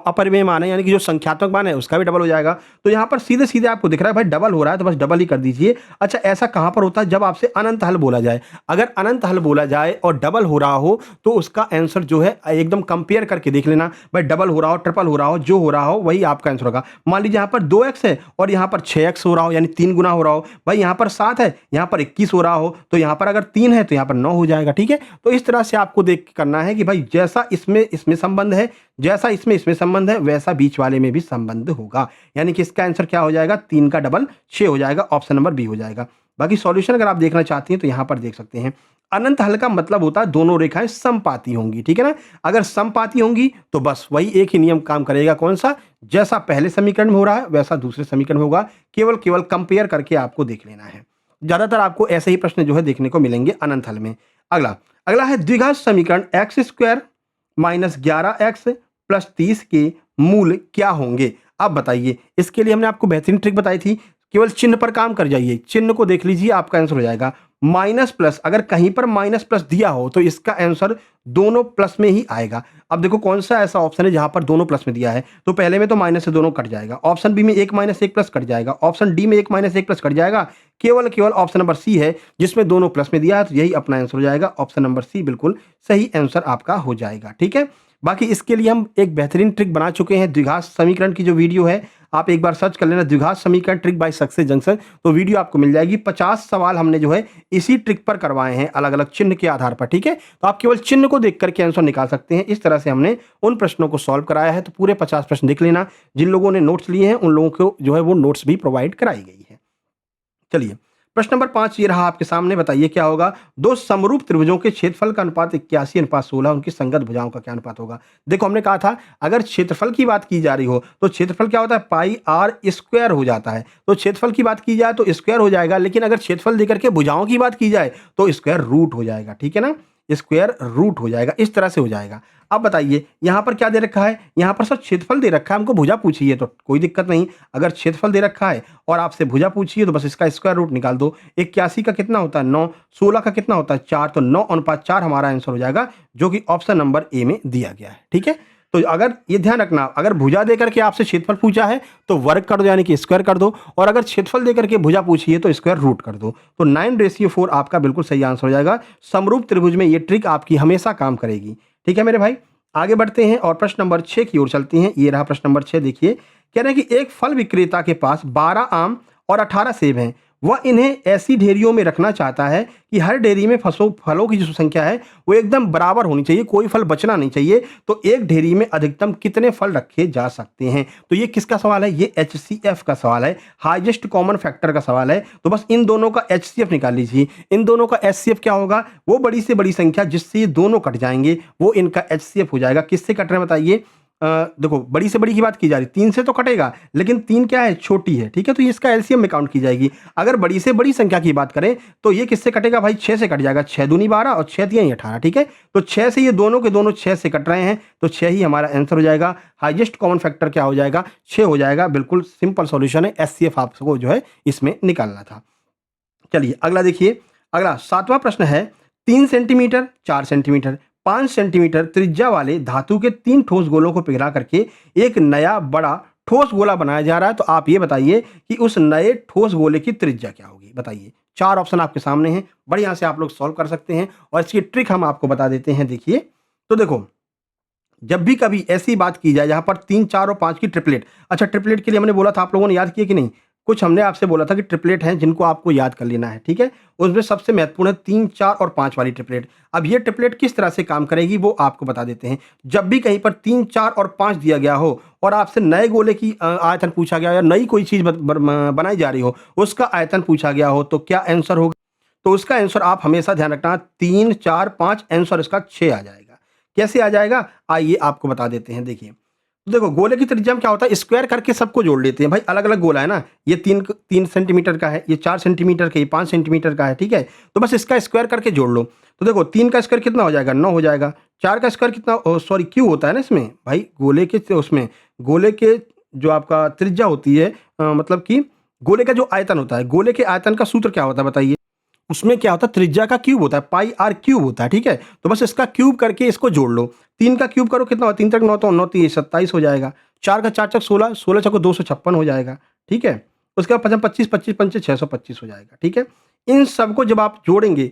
अपरिमेय मान है, यानी कि जो संख्यात्मक मान है, उसका भी डबल हो जाएगा। तो यहाँ पर सीधे सीधे आपको दिख रहा है भाई डबल हो रहा है, तो बस डबल ही कर दीजिए। अच्छा, ऐसा कहाँ पर होता है, जब आपसे अनंत हल बोला जाए। अगर अनंत हल बोला जाए और डबल हो रहा हो तो उसका आंसर जो है एकदम कंपेयर करके देख लेना। भाई डबल हो रहा हो, ट्रिपल हो रहा हो, जो हो रहा हो वही आपका आंसर होगा। मान लीजिए यहाँ पर 2x है और यहाँ पर 6x हो रहा हो, यानी 3 गुना हो रहा हो। भाई यहाँ पर 7 है, यहाँ पर 21 हो रहा हो, तो यहाँ पर अगर 3 है तो यहाँ पर 9 हो जाएगा। ठीक है, तो इस तरह से आपको देख के करना है कि भाई जैसा इसमें संबंध है, जैसा इसमें संबंध है, वैसा बीच वाले में भी संबंध होगा। यानी कि इसका आंसर क्या हो जाएगा, 3 का डबल 6 हो जाएगा, ऑप्शन नंबर बी हो जाएगा। बाकी सॉल्यूशन अगर आप देखना चाहते हैं तो यहाँ पर देख सकते हैं। अनंत हल का मतलब होता है दोनों रेखाएं समपाती होंगी, ठीक है ना। अगर समपाती होंगी तो बस वही एक ही नियम काम करेगा, कौन सा, जैसा पहले समीकरण में हो रहा है वैसा दूसरे समीकरण में होगा। केवल कंपेयर करके आपको देख लेना है। ज्यादातर आपको ऐसे ही प्रश्न जो है देखने को मिलेंगे अनंत हल में। अगला है द्विघात समीकरण x² माइनस 11x प्लस 30 के मूल क्या होंगे। अब बताइए, इसके लिए हमने आपको बेहतरीन ट्रिक बताई थी। केवल चिन्ह पर काम कर जाइए, चिन्ह को देख लीजिए, आपका आंसर हो जाएगा। माइनस प्लस, अगर कहीं पर माइनस प्लस दिया हो तो इसका आंसर दोनों प्लस में ही आएगा। अब देखो कौन सा ऐसा ऑप्शन है जहां पर दोनों प्लस में दिया है, तो पहले में तो माइनस से दोनों कट जाएगा। ऑप्शन बी में 1 माइनस 1 प्लस कट जाएगा, ऑप्शन डी में 1 माइनस 1 प्लस कट जाएगा। केवल ऑप्शन नंबर सी है जिसमें दोनों प्लस में दिया है, तो यही अपना आंसर हो जाएगा। ऑप्शन नंबर सी बिल्कुल सही आंसर आपका हो जाएगा। ठीक है, बाकी इसके लिए हम एक बेहतरीन ट्रिक बना चुके हैं। द्विघात समीकरण की जो वीडियो है आप एक बार सर्च कर लेना, द्विघात समीकरण ट्रिक बाय सक्सेस जंक्शन, तो वीडियो आपको मिल जाएगी। 50 सवाल हमने जो है इसी ट्रिक पर करवाए हैं, अलग अलग चिन्ह के आधार पर। ठीक है, तो आप केवल चिन्ह को देख करके आंसर निकाल सकते हैं। इस तरह से हमने उन प्रश्नों को सॉल्व कराया है। तो पूरे 50 प्रश्न देख लेना। जिन लोगों ने नोट्स लिए हैं उन लोगों को जो है वो नोट्स भी प्रोवाइड कराई गई है। चलिए प्रश्न नंबर 5 ये रहा आपके सामने। बताइए क्या होगा, दो समरूप त्रिभुजों के क्षेत्रफल का अनुपात 81:16, उनकी संगत भुजाओं का क्या अनुपात होगा। देखो हमने कहा था अगर क्षेत्रफल की बात की जा रही हो तो क्षेत्रफल क्या होता है, पाई आर स्क्वायर हो जाता है। तो क्षेत्रफल की बात की जाए तो स्क्वायर हो जाएगा, लेकिन अगर क्षेत्रफल देकर के भुजाओं की बात की जाए तो स्क्वायर रूट हो जाएगा। ठीक है ना, स्क्वायर रूट हो जाएगा, इस तरह से हो जाएगा। अब बताइए यहाँ पर क्या दे रखा है, यहाँ पर सर क्षेत्रफल दे रखा है, हमको भुजा पूछिए तो कोई दिक्कत नहीं। अगर क्षेत्रफल दे रखा है और आपसे भुजा पूछिए तो बस इसका स्क्वायर रूट निकाल दो। 81 का कितना होता है 9, 16 का कितना होता है 4, तो 9:4 हमारा आंसर हो जाएगा, जो कि ऑप्शन नंबर ए में दिया गया है। ठीक है, तो अगर ये ध्यान रखना, अगर भुजा देकर के आपसे क्षेत्रफल पूछा है तो वर्ग कर दो, यानी कि स्क्वायर कर दो, और अगर क्षेत्रफल देकर के भुजा पूछिए तो स्क्वायर रूट कर दो। तो 9:4 आपका बिल्कुल सही आंसर हो जाएगा। समरूप त्रिभुज में ये ट्रिक आपकी हमेशा काम करेगी। ठीक है मेरे भाई, आगे बढ़ते हैं और प्रश्न नंबर 6 की ओर चलते हैं। ये रहा प्रश्न नंबर 6। देखिए कह रहे हैं कि एक फल विक्रेता के पास 12 आम और 18 सेब हैं। वह इन्हें ऐसी ढेरियों में रखना चाहता है कि हर ढेरी में फलों की जो संख्या है वो एकदम बराबर होनी चाहिए, कोई फल बचना नहीं चाहिए। तो एक ढेरी में अधिकतम कितने फल रखे जा सकते हैं। तो ये किसका सवाल है, ये HCF का सवाल है, हाईएस्ट कॉमन फैक्टर का सवाल है। तो बस इन दोनों का HCF निकाल लीजिए। इन दोनों का HCF क्या होगा, वो बड़ी से बड़ी संख्या जिससे ये दोनों कट जाएंगे वो इनका HCF हो जाएगा। किससे कट रहे हैं बताइए, देखो बड़ी से बड़ी की बात की जा रही है, 3 से तो कटेगा, लेकिन 3 क्या है, छोटी है, ठीक है, तो ये इसका एलसीएम में काउंट की जाएगी। अगर बड़ी से बड़ी संख्या की बात करें तो ये किससे कटेगा भाई, 6 से कट जाएगा, 6 दूनी 12 और 6 तियां 18, ठीक है, तो 6 से ये दोनों के दोनों 6 से कट रहे हैं, तो 6 ही हमारा आंसर हो जाएगा। हाईएस्ट कॉमन फैक्टर क्या हो जाएगा, 6 हो जाएगा, बिल्कुल सिंपल सॉल्यूशन है, एचसीएफ आपको जो है इसमें निकालना था। चलिए अगला देखिए, अगला 7वां प्रश्न है, 3 सेंटीमीटर, 4 सेंटीमीटर, 5 सेंटीमीटर त्रिज्या वाले धातु के 3 ठोस गोलों को पिघला करके एक नया बड़ा ठोस गोला बनाया जा रहा है, तो आप ये बताइए कि उस नए ठोस गोले की त्रिज्या क्या होगी, बताइए। 4 ऑप्शन आपके सामने हैं, बढ़िया से आप लोग सॉल्व कर सकते हैं और इसकी ट्रिक हम आपको बता देते हैं। देखिए तो देखो, जब भी कभी ऐसी बात की जाए जहां पर 3, 4 और 5 की ट्रिपलेट, अच्छा ट्रिपलेट के लिए हमने बोला था, आप लोगों ने याद किया कि नहीं, कुछ हमने आपसे बोला था कि ट्रिपलेट हैं जिनको आपको याद कर लेना है, ठीक है, उसमें सबसे महत्वपूर्ण है 3, 4 और 5 वाली ट्रिपलेट। अब ये ट्रिपलेट किस तरह से काम करेगी वो आपको बता देते हैं। जब भी कहीं पर 3, 4 और 5 दिया गया हो और आपसे नए गोले की आयतन पूछा गया या नई कोई चीज बनाई जा रही हो, उसका आयतन पूछा गया हो, तो क्या आंसर होगा, तो उसका आंसर आप हमेशा ध्यान रखना, 3, 4, 5, आंसर इसका 6 आ जाएगा। कैसे आ जाएगा, आइए आपको बता देते हैं। देखिए तो देखो, गोले की त्रिज्या में क्या होता है, स्क्वायर करके सबको जोड़ लेते हैं भाई, अलग अलग गोला है ना, ये 3 सेंटीमीटर का है, ये 4 सेंटीमीटर का, ये 5 सेंटीमीटर का है, ठीक है, तो बस इसका स्क्वायर करके जोड़ लो। तो देखो 3 का स्क्वायर कितना हो जाएगा, 9 हो जाएगा, 4 का स्क्वायर कितना, सॉरी क्यू होता है ना इसमें भाई, गोले के उसमें, गोले के जो आपका त्रिज्या होती है, मतलब कि गोले का जो आयतन होता है, गोले के आयतन का सूत्र क्या होता है बताइए, उसमें क्या होता है, त्रिज्या का क्यूब होता है, पाई आर क्यूब होता है, ठीक है, तो बस इसका क्यूब करके इसको जोड़ लो। 3 का क्यूब करो कितना, 3 तक 9, तो 9 3 27 हो जाएगा, 4 का 4 चक 16, 16 चक 256 हो जाएगा, ठीक है, उसके बाद 25 25 पंचे 625 हो जाएगा, ठीक है। इन सबको जब आप जोड़ेंगे,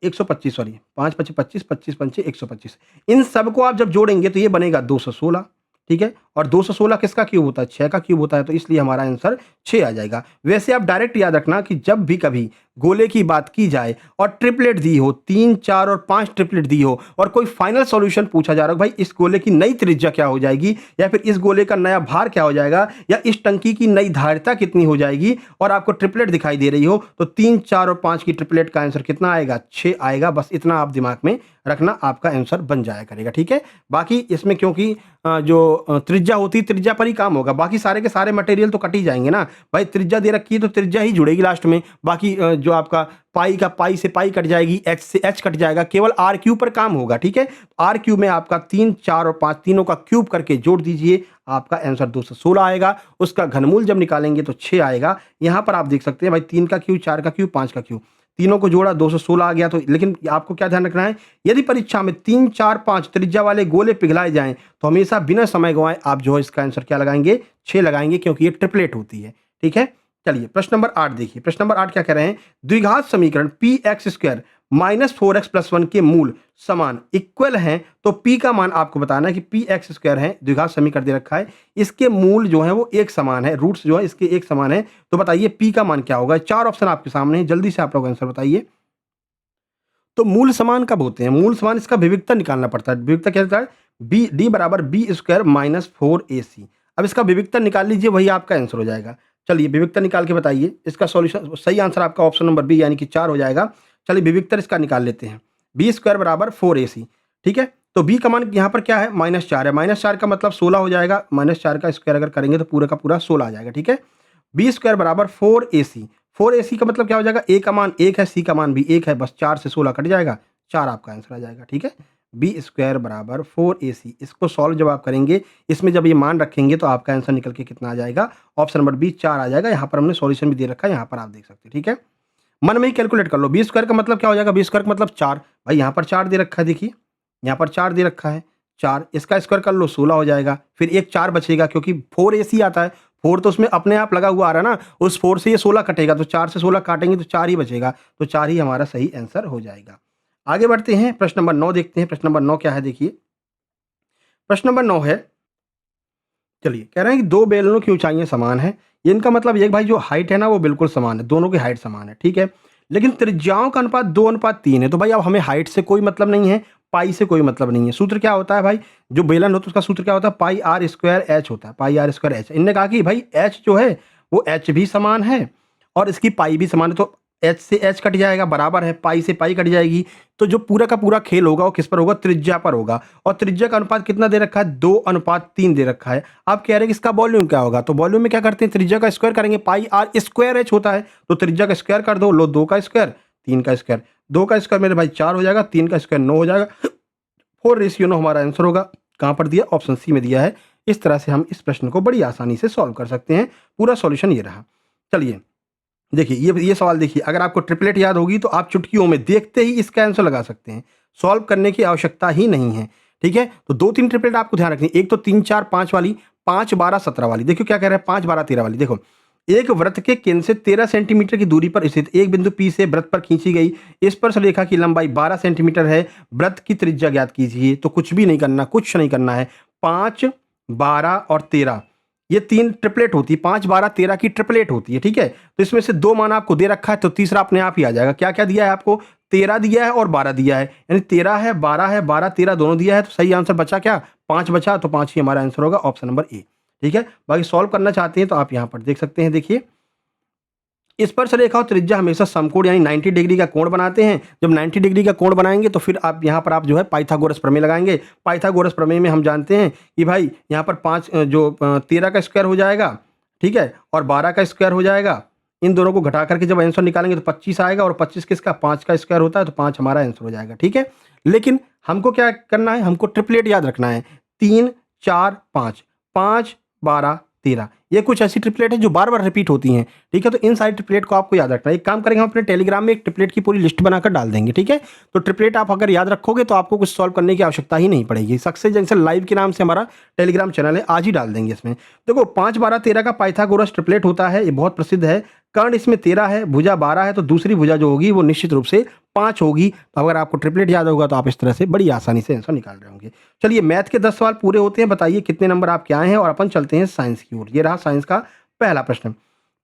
125 सॉरी, 5 25 25 25 पंचे 125, इन सबको आप जब जोड़ेंगे तो ये बनेगा 216, ठीक है, और 216 किसका क्यूब होता है, 6 का क्यूब होता है, तो इसलिए हमारा आंसर 6 आ जाएगा। वैसे आप डायरेक्ट याद रखना कि जब भी कभी गोले की बात की जाए और ट्रिपलेट दी हो, 3, 4 और 5 ट्रिपलेट दी हो और कोई फाइनल सॉल्यूशन पूछा जा रहा हो, भाई इस गोले की नई त्रिज्या क्या हो जाएगी, या फिर इस गोले का नया भार क्या हो जाएगा, या इस टंकी की नई धारिता कितनी हो जाएगी, और आपको ट्रिपलेट दिखाई दे रही हो, तो 3, 4 और 5 की ट्रिपलेट का आंसर कितना आएगा, 6 आएगा। बस इतना आप दिमाग में रखना, आपका आंसर बन जाया करेगा, ठीक है। बाकी इसमें क्योंकि जो त्रिज्या होती है, त्रिज्या पर ही काम होगा, बाकी सारे के सारे मटेरियल तो कट ही जाएंगे ना भाई, त्रिज्या दे रखी है तो त्रिज्या ही जुड़ेगी लास्ट में, बाकी जो आपका पाई का पाई से पाई कट जाएगी, एच से एच कट जाएगा, केवल आर क्यूब पर काम होगा, ठीक है। आर क्यूब में आपका 3, 4 और 5 तीनों का क्यूब करके जोड़ दीजिए, आपका आंसर 216 आएगा। उसका घनमूल जब निकालेंगे तो 6 आएगा। यहाँ पर आप देख सकते हैं भाई, 3 का क्यूब, 4 का क्यूब, 5 का क्यूब, तीनों को जोड़ा 216 आ गया। तो लेकिन आपको क्या ध्यान रखना है, यदि परीक्षा में 3, 4, 5 त्रिज्या वाले गोले पिघलाए जाएं तो हमेशा बिना समय गंवाए आप जो है इसका आंसर क्या लगाएंगे, 6 लगाएंगे, क्योंकि ये ट्रिपलेट होती है, ठीक है। चलिए प्रश्न नंबर 8 देखिए, प्रश्न नंबर 8 क्या कह रहे हैं, द्विघात समीकरण P x square minus 4x plus 1 के मूल समान इक्वल हैं, तो p का मान आपको बताना है कि पी एक्स स्क्वायर है, द्विघात समीकरण दे रखा है, इसके मूल जो है वो एक समान है, रूट्स जो है इसके एक समान है, तो बताइए p का मान क्या होगा। 4 ऑप्शन आपके सामने है, जल्दी से आप लोग आंसर बताइए। तो मूल समान कब होते हैं, मूल समान इसका विविधता निकालना पड़ता है। विविधता क्या होता है, बी डी बराबर बी स्क्वायर माइनस 4ac। अब इसका विविधता निकाल लीजिए, वही आपका आंसर हो जाएगा। चलिए विविधता निकाल के बताइए, इसका सॉल्यूशन सही आंसर आपका ऑप्शन नंबर बी यानी कि 4 हो जाएगा। चलिए विविधता इसका निकाल लेते हैं, बी स्क्वायर बराबर 4ac, ठीक है। तो बी का मान यहाँ पर क्या है, -4 है, -4 का मतलब 16 हो जाएगा, -4 का स्क्वायर अगर करेंगे तो पूरा का पूरा 16 आ जाएगा, ठीक है। बी स्क्वायर बराबर 4ac, 4ac का मतलब क्या हो जाएगा, ए का मान 1 है, सी का मान भी 1 है, बस 4 से 16 कट जाएगा, 4 आपका आंसर आ जाएगा, ठीक है। बी स्क्वायर बराबर 4ac, इसको सॉल्व जब आप करेंगे, इसमें जब ये मान रखेंगे तो आपका आंसर निकल के कितना आ जाएगा, ऑप्शन नंबर बी 4 आ जाएगा। यहाँ पर हमने सॉल्यूशन भी दे रखा है, यहाँ पर आप देख सकते हैं, ठीक है। मन में ही कैलकुलेट कर लो, बी स्क्वायर का मतलब क्या हो जाएगा, बी स्क्वायर का मतलब 4, भाई यहाँ पर 4 दे रखा है, देखिए यहाँ पर 4 दे रखा है, 4 इसका स्क्वायर कर लो 16 हो जाएगा, फिर एक 4 बचेगा क्योंकि 4ac आता है, 4 तो उसमें अपने आप लगा हुआ आ रहा है ना, उस 4 से ये 16 कटेगा, तो 4 से 16 काटेंगे तो 4 ही बचेगा, तो 4 ही हमारा सही आंसर हो जाएगा। आगे बढ़ते हैं, प्रश्न नंबर 9 देखते हैं। प्रश्न नंबर 9 क्या है, देखिए प्रश्न नंबर 9 है, चलिए कह रहे हैं कि दो बेलनों की ऊंचाइयां समान है, इनका मतलब ये भाई जो हाइट है ना वो बिल्कुल समान है, दोनों की हाइट समान है, ठीक है, लेकिन त्रिज्याओं का अनुपात 2:3 है। तो भाई अब हमें हाइट से कोई मतलब नहीं है, पाई से कोई मतलब नहीं है। सूत्र क्या होता है भाई, जो बेलन होता है उसका सूत्र क्या होता है, पाई आर स्क्वायर एच होता है, पाई आर स्क्वायर एच। इनने कहा कि भाई एच जो है वो एच भी समान है और इसकी पाई भी समान है, तो एच से एच कट जाएगा, बराबर है, पाई से पाई कट जाएगी। तो जो पूरा का पूरा खेल होगा वो किस पर होगा, त्रिज्या पर होगा। और त्रिज्या का अनुपात कितना दे रखा है, 2:3 दे रखा है। आप कह रहे हैं कि इसका वॉल्यूम क्या होगा, तो वॉल्यूम में क्या करते हैं, त्रिज्या का स्क्वायर करेंगे, पाई आर स्क्वायर एच होता है, तो त्रिज्या का स्क्वायर कर दो, लो 2 का स्क्वायर 3 का स्क्वायर, 2 का स्क्वायर मेरे भाई 4 हो जाएगा, 3 का स्क्वायर 9 हो जाएगा, 4:9 हमारा आंसर होगा। कहाँ पर दिया, ऑप्शन सी में दिया है। इस तरह से हम इस प्रश्न को बड़ी आसानी से सॉल्व कर सकते हैं। पूरा सॉल्यूशन ये रहा। चलिए देखिए ये सवाल देखिए, अगर आपको ट्रिपलेट याद होगी तो आप चुटकियों में देखते ही इसका आंसर लगा सकते हैं, सॉल्व करने की आवश्यकता ही नहीं है। ठीक है, तो 2-3 ट्रिपलेट आपको ध्यान रखनी है। एक तो 3, 4, 5 वाली, 5, 12, 17 वाली। देखिए क्या कह रहा है, 5, 12, 13 वाली। देखो, एक वृत्त के केंद्र से 13 सेंटीमीटर की दूरी पर स्थित एक बिंदु P से वृत्त पर खींची गई स्पर्श रेखा की लंबाई 12 सेंटीमीटर है, वृत्त की त्रिज्या ज्ञात कीजिए। तो कुछ भी नहीं करना, कुछ नहीं करना है। 5, 12 और 13 ये 3 ट्रिपलेट होती है, 5, 12, 13 की ट्रिपलेट होती है। ठीक है, तो इसमें से 2 मान आपको दे रखा है, तो तीसरा अपने आप ही आ जाएगा। क्या क्या दिया है आपको, 13 दिया है और 12 दिया है, यानी 13 है, 12 है, 12, 13 दोनों दिया है। तो सही आंसर बचा क्या, 5 बचा, तो 5 ही हमारा आंसर होगा, ऑप्शन नंबर ए। ठीक है, बाकी सॉल्व करना चाहते हैं तो आप यहाँ पर देख सकते हैं। देखिए, स्पर्श रेखा और त्रिज्या हमेशा समकोण यानी 90 डिग्री का कोण बनाते हैं। जब 90 डिग्री का कोण बनाएंगे तो फिर आप यहाँ पर आप जो है पाइथागोरस प्रमेय लगाएंगे। पाइथागोरस प्रमेय में हम जानते हैं कि भाई यहाँ पर 13 का स्क्वायर हो जाएगा, ठीक है, और 12 का स्क्वायर हो जाएगा। इन दोनों को घटा करके जब आंसर निकालेंगे तो 25 आएगा, और 25 किसका, 5 का स्क्वायर होता है, तो 5 हमारा आंसर हो जाएगा। ठीक है, लेकिन हमको क्या करना है, हमको ट्रिपलेट याद रखना है, 3, 4, 5, 5, 12, 13। ये कुछ ऐसी ट्रिपलेट है जो बार बार रिपीट होती हैं। ठीक है, तो इन सारी ट्रिपलेट को आपको याद रखना है। एक काम करेंगे, हम अपने टेलीग्राम में एक ट्रिपलेट की पूरी लिस्ट बनाकर डाल देंगे। ठीक है, तो ट्रिपलेट आप अगर याद रखोगे तो आपको कुछ सॉल्व करने की आवश्यकता ही नहीं पड़ेगी। सक्सेस जंक्शन लाइव के नाम से हमारा टेलीग्राम चैनल है, आज ही डाल देंगे इसमें। देखो, 5, 12, 13 का पाइथागोरस ट्रिपलेट होता है, ये बहुत प्रसिद्ध है। कर्ण इसमें 13 है, भुजा 12 है, तो दूसरी भुजा जो होगी वो निश्चित रूप से 5 होगी। तो अगर आपको ट्रिपलेट याद होगा तो आप इस तरह से बड़ी आसानी से आंसर निकाल रहे होंगे। चलिए, मैथ के 10 सवाल पूरे होते हैं। बताइए कितने नंबर आपके आए हैं, और अपन चलते हैं साइंस की ओर। ये रहा साइंस का पहला प्रश्न।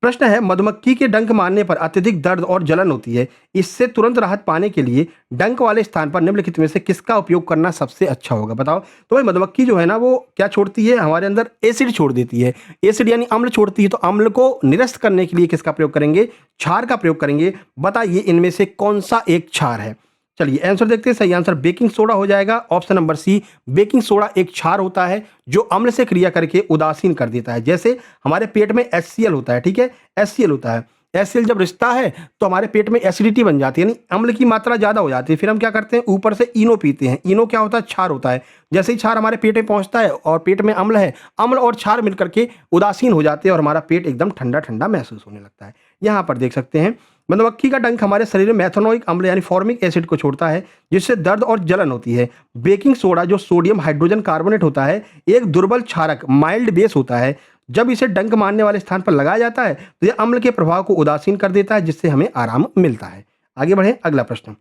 प्रश्न है, मधुमक्खी के डंक मारने पर अत्यधिक दर्द और जलन होती है, इससे तुरंत राहत पाने के लिए डंक वाले स्थान पर निम्नलिखित में से किसका उपयोग करना सबसे अच्छा होगा, बताओ। तो भाई मधुमक्खी जो है ना, वो क्या छोड़ती है, हमारे अंदर एसिड छोड़ देती है। एसिड यानी अम्ल छोड़ती है, तो अम्ल को निरस्त करने के लिए किसका प्रयोग करेंगे, क्षार का प्रयोग करेंगे। बताइए इनमें से कौन सा एक क्षार है। चलिए आंसर देखते हैं। सही आंसर बेकिंग सोडा हो जाएगा, option number C. Baking soda एक क्षार होता है जो अम्ल से क्रिया करके उदासीन कर देता है। जैसे हमारे पेट में HCl होता है, ठीक है, HCl होता है, HCl जब रिश्ता है तो हमारे पेट में एसिडिटी बन जाती है, यानी अम्ल की मात्रा ज्यादा हो जाती है। फिर हम क्या करते हैं, ऊपर से इनो पीते हैं। इनो क्या होता है, क्षार होता है। जैसे ही क्षार हमारे पेट में पहुंचता है और पेट में अम्ल है, अम्ल और क्षार मिलकर के उदासीन हो जाते हैं और हमारा पेट एकदम ठंडा ठंडा महसूस होने लगता है। यहाँ पर देख सकते हैं, मधुमक्खी का डंक हमारे शरीर में मेथनोइक अम्ल यानी फॉर्मिक एसिड को छोड़ता है, जिससे दर्द और जलन होती है। बेकिंग सोडा जो सोडियम हाइड्रोजन कार्बोनेट होता है, एक दुर्बल क्षारक माइल्ड बेस होता है। जब इसे डंक मारने वाले स्थान पर लगाया जाता है तो यह अम्ल के प्रभाव को उदासीन कर देता है, जिससे हमें आराम मिलता है। आगे बढ़े, अगला प्रश्न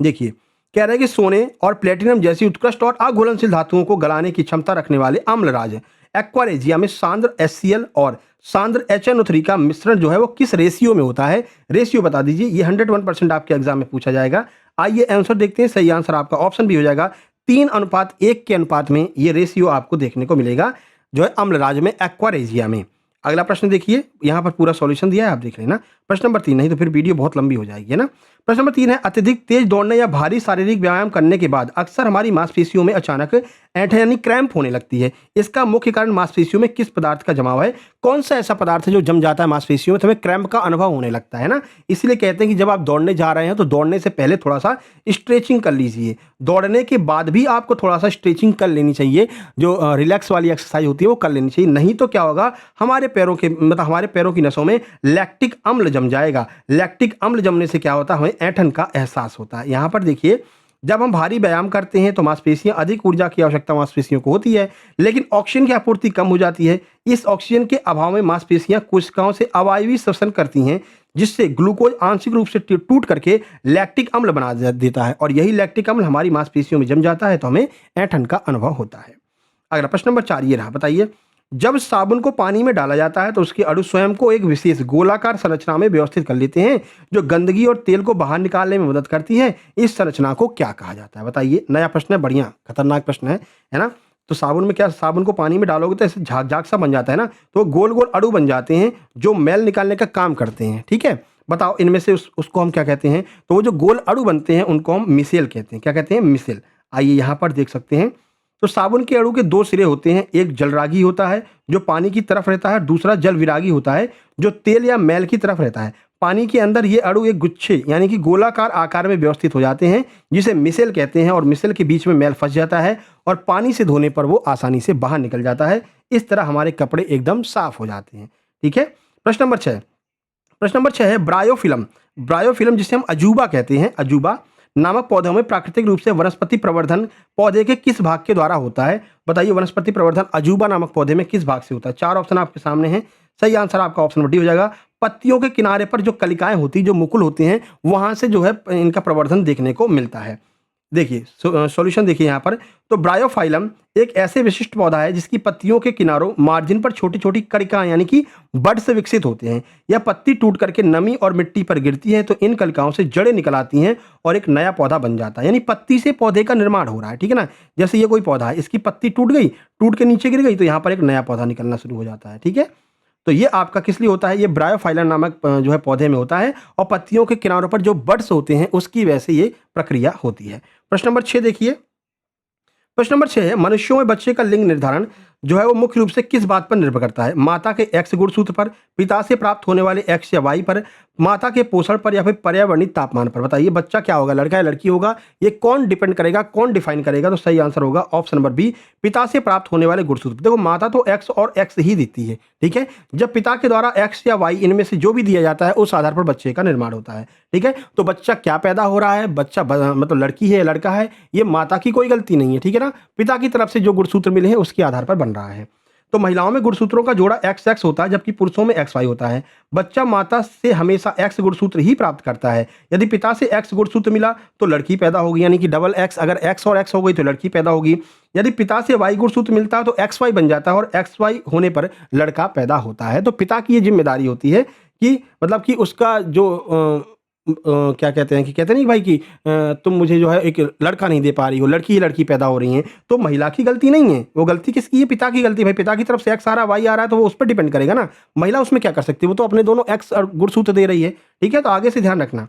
देखिए। कह रहा है कि सोने और प्लेटिनम जैसी उत्कृष्ट और अघुलनशील धातुओं को गलाने की क्षमता रखने वाले अम्लराज एक्वारेजिया में सांद्र HCl और सांद्र HNO3 का मिश्रण जो है वो किस रेशियो में होता है, रेशियो बता दीजिए। ये 101% आपके एग्जाम में पूछा जाएगा। आइए आंसर देखते हैं। सही आंसर आपका ऑप्शन भी हो जाएगा, 3:1 के अनुपात में ये रेशियो आपको देखने को मिलेगा जो है अम्लराज में, एक्वारेजिया में। अगला प्रश्न देखिए, यहाँ पर पूरा सॉल्यूशन दिया है, आप देख लेना। प्रश्न नंबर 3, नहीं तो फिर वीडियो बहुत लंबी हो जाएगी, है ना। प्रश्न नंबर 3 है, अत्यधिक तेज दौड़ने या भारी शारीरिक व्यायाम करने के बाद अक्सर हमारी मांसपेशियों में अचानक ऐंठन यानी क्रैम्प होने लगती है। इसका मुख्य कारण मांसपेशियों में किस पदार्थ का जमाव है। कौन सा ऐसा पदार्थ है जो जम जाता है मांसपेशियों में तो हमें क्रैम्प का अनुभव होने लगता है ना। इसलिए कहते हैं कि जब आप दौड़ने जा रहे हैं तो दौड़ने से पहले थोड़ा सा स्ट्रेचिंग कर लीजिए, दौड़ने के बाद भी आपको थोड़ा सा स्ट्रेचिंग कर लेनी चाहिए, जो रिलैक्स वाली एक्सरसाइज होती है वो कर लेनी चाहिए। नहीं तो क्या होगा, हमारे पैरों के हमारे पैरों की नसों में लैक्टिक अम्ल जम जाएगा। लैक्टिक अम्ल जमने से क्या होता है, हमें ऐंठन का एहसास होता है। यहाँ पर देखिए, जब हम भारी व्यायाम करते हैं तो मांसपेशियां अधिक ऊर्जा की आवश्यकता मांसपेशियों को होती है, लेकिन ऑक्सीजन की आपूर्ति कम हो जाती है। इस ऑक्सीजन के अभाव में मांसपेशियां कोशिकाओं से अवायवीय श्वसन करती हैं, जिससे ग्लूकोज आंशिक रूप से टूट करके लैक्टिक अम्ल बना देता है, और यही लैक्टिक अम्ल हमारी मांसपेशियों में जम जाता है तो हमें ऐंठन का अनुभव होता है। अगला प्रश्न नंबर 4 ये रहा, बताइए। जब साबुन को पानी में डाला जाता है तो उसके अणु स्वयं को एक विशेष गोलाकार संरचना में व्यवस्थित कर लेते हैं, जो गंदगी और तेल को बाहर निकालने में मदद करती है। इस संरचना को क्या कहा जाता है, बताइए। नया प्रश्न है, बढ़िया खतरनाक प्रश्न है ना। तो साबुन में क्या, साबुन को पानी में डालोगे तो ऐसे झाग झाग सा बन जाता है ना, तो गोल गोल अणु बन जाते हैं जो मैल निकालने का काम करते हैं। ठीक है, बताओ इनमें से उसको हम क्या कहते हैं? तो वो जो गोल अणु बनते हैं उनको हम मिसेल कहते हैं। क्या कहते हैं? मिसेल। आइए यहाँ पर देख सकते हैं। तो साबुन के अणु के 2 सिरे होते हैं, एक जलरागी होता है जो पानी की तरफ रहता है, दूसरा जल विरागी होता है जो तेल या मैल की तरफ रहता है। पानी के अंदर ये अणु एक गुच्छे यानी कि गोलाकार आकार में व्यवस्थित हो जाते हैं, जिसे मिसेल कहते हैं, और मिसेल के बीच में मैल फंस जाता है और पानी से धोने पर वो आसानी से बाहर निकल जाता है। इस तरह हमारे कपड़े एकदम साफ हो जाते हैं। ठीक है। प्रश्न नंबर 6। प्रश्न नंबर 6 है ब्रायोफिल्म। ब्रायोफिल्म जिसे हम अजूबा कहते हैं, अजूबा नामक पौधों में प्राकृतिक रूप से वनस्पति प्रवर्धन पौधे के किस भाग के द्वारा होता है? बताइए वनस्पति प्रवर्धन अजूबा नामक पौधे में किस भाग से होता है? 4 ऑप्शन आपके सामने हैं। सही आंसर आपका ऑप्शन नंबर डी हो जाएगा। पत्तियों के किनारे पर जो कलिकाएं होती, जो मुकुल होते हैं, वहां से जो है इनका प्रवर्धन देखने को मिलता है। देखिए सॉल्यूशन देखिए यहाँ पर। तो ब्रायोफाइलम एक ऐसे विशिष्ट पौधा है जिसकी पत्तियों के किनारों मार्जिन पर छोटी छोटी कलिकाएं यानी कि बड से विकसित होते हैं। यह पत्ती टूट करके नमी और मिट्टी पर गिरती है तो इन कलिकाओं से जड़ें निकल आती हैं और एक नया पौधा बन जाता है। यानी पत्ती से पौधे का निर्माण हो रहा है। ठीक है ना। जैसे ये कोई पौधा है, इसकी पत्ती टूट गई, टूट के नीचे गिर गई, तो यहाँ पर एक नया पौधा निकलना शुरू हो जाता है। ठीक है। तो ये आपका किस लिए होता है? ये ब्रायोफाइलम नामक जो है पौधे में होता है और पत्तियों के किनारों पर जो बड्स होते हैं उसकी वजह से ये प्रक्रिया होती है। प्रश्न नंबर 6 देखिए। प्रश्न नंबर 6 है मनुष्यों में बच्चे का लिंग निर्धारण जो है वो मुख्य रूप से किस बात पर निर्भर करता है? माता के एक्स गुणसूत्र पर, पिता से प्राप्त होने वाले एक्स या वाई पर, माता के पोषण पर, या फिर पर्यावरणीय तापमान पर। बताइए बच्चा क्या होगा, लड़का या लड़की होगा? ये कौन डिपेंड करेगा, कौन डिफाइन करेगा? तो सही आंसर होगा ऑप्शन नंबर बी, पिता से प्राप्त होने वाले गुणसूत्र। देखो माता तो एक्स और एक्स ही देती है। ठीक है। जब पिता के द्वारा एक्स या वाई इनमें से जो भी दिया जाता है उस आधार पर बच्चे का निर्माण होता है। ठीक है। तो बच्चा क्या पैदा हो रहा है, बच्चा मतलब लड़की है या लड़का है, ये माता की कोई गलती नहीं है। ठीक है ना। पिता की तरफ से जो गुणसूत्र मिले हैं उसके आधार पर बन रहा है। तो महिलाओं में गुणसूत्रों का जोड़ा एक्स एक्स होता है जबकि पुरुषों में एक्स वाई होता है। बच्चा माता से हमेशा एक्स गुणसूत्र ही प्राप्त करता है। यदि पिता से एक्स गुणसूत्र मिला तो लड़की पैदा होगी, यानी कि डबल एक्स। अगर एक्स और एक्स हो गई तो लड़की पैदा होगी। यदि पिता से वाई गुणसूत्र मिलता है तो एक्स वाई बन जाता है और एक्स वाई होने पर लड़का पैदा होता है। तो पिता की ये जिम्मेदारी होती है कि मतलब कि उसका जो क्या कहते हैं कि कहते नहीं भाई कि तुम मुझे जो है एक लड़का नहीं दे पा रही हो, लड़की ही लड़की पैदा हो रही हैं, तो महिला की गलती नहीं है। वो गलती किसकी है? पिता की गलती। भाई पिता की तरफ से एक्स आ रहा है, वाई आ रहा है, तो वो उस पर डिपेंड करेगा ना। महिला उसमें क्या कर सकती है? वो तो अपने दोनों एक्स और गुणसूत्र दे रही है। ठीक है। तो आगे से ध्यान रखना।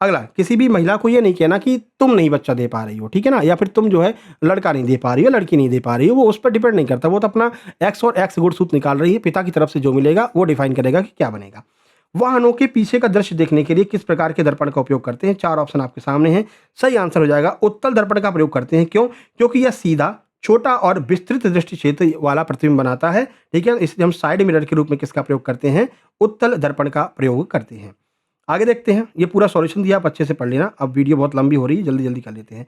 अगला, किसी भी महिला को ये नहीं कहना कि तुम नहीं बच्चा दे पा रही हो। ठीक है ना। या फिर तुम जो है लड़का नहीं दे पा रही हो, लड़की नहीं दे पा रही हो। वो उस पर डिपेंड नहीं करता। वो तो अपना एक्स और एक्स गुणसूत्र निकाल रही है। पिता की तरफ से जो मिलेगा वो डिफाइन करेगा कि क्या बनेगा। वाहनों के पीछे का दृश्य देखने के लिए किस प्रकार के दर्पण का उपयोग करते हैं? 4 ऑप्शन आपके सामने हैं। सही आंसर हो जाएगा उत्तल दर्पण का प्रयोग करते हैं। क्यों? क्योंकि यह सीधा, छोटा और विस्तृत दृष्टि क्षेत्र वाला प्रतिबिंब बनाता है। ठीक है। इसलिए हम साइड मिरर के रूप में किसका प्रयोग करते हैं? उत्तल दर्पण का प्रयोग करते हैं। आगे देखते हैं। ये पूरा सॉल्यूशन दिया, आप अच्छे से पढ़ लेना। अब वीडियो बहुत लंबी हो रही है, जल्दी जल्दी कर लेते हैं।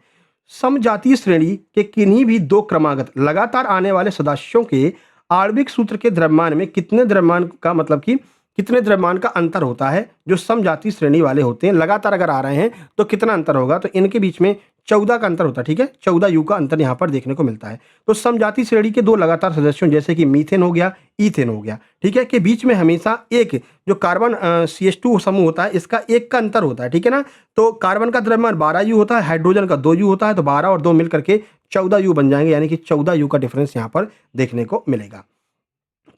समजातीय श्रेणी के किन्हीं भी दो क्रमागत लगातार आने वाले सदस्यों के आणविक सूत्र के द्रव्यमान में कितने द्रव्यमान का मतलब कि कितने द्रव्यमान का अंतर होता है? जो समजातीय श्रेणी वाले होते हैं, लगातार अगर आ रहे हैं तो कितना अंतर होगा? तो इनके बीच में 14 का अंतर होता है। ठीक है। 14 यू का अंतर यहाँ पर देखने को मिलता है। तो समजातीय श्रेणी के दो लगातार सदस्यों जैसे कि मीथेन हो गया, ईथेन हो गया, ठीक है, के बीच में हमेशा एक जो कार्बन CH2 समूह होता है इसका एक का अंतर होता है। ठीक है ना। तो कार्बन का द्रव्यमान 12 यू होता है, हाइड्रोजन का 2 यू होता है, तो 12 और 2 मिलकर के 14 यू बन जाएंगे, यानी कि 14 यू का डिफरेंस यहाँ पर देखने को मिलेगा।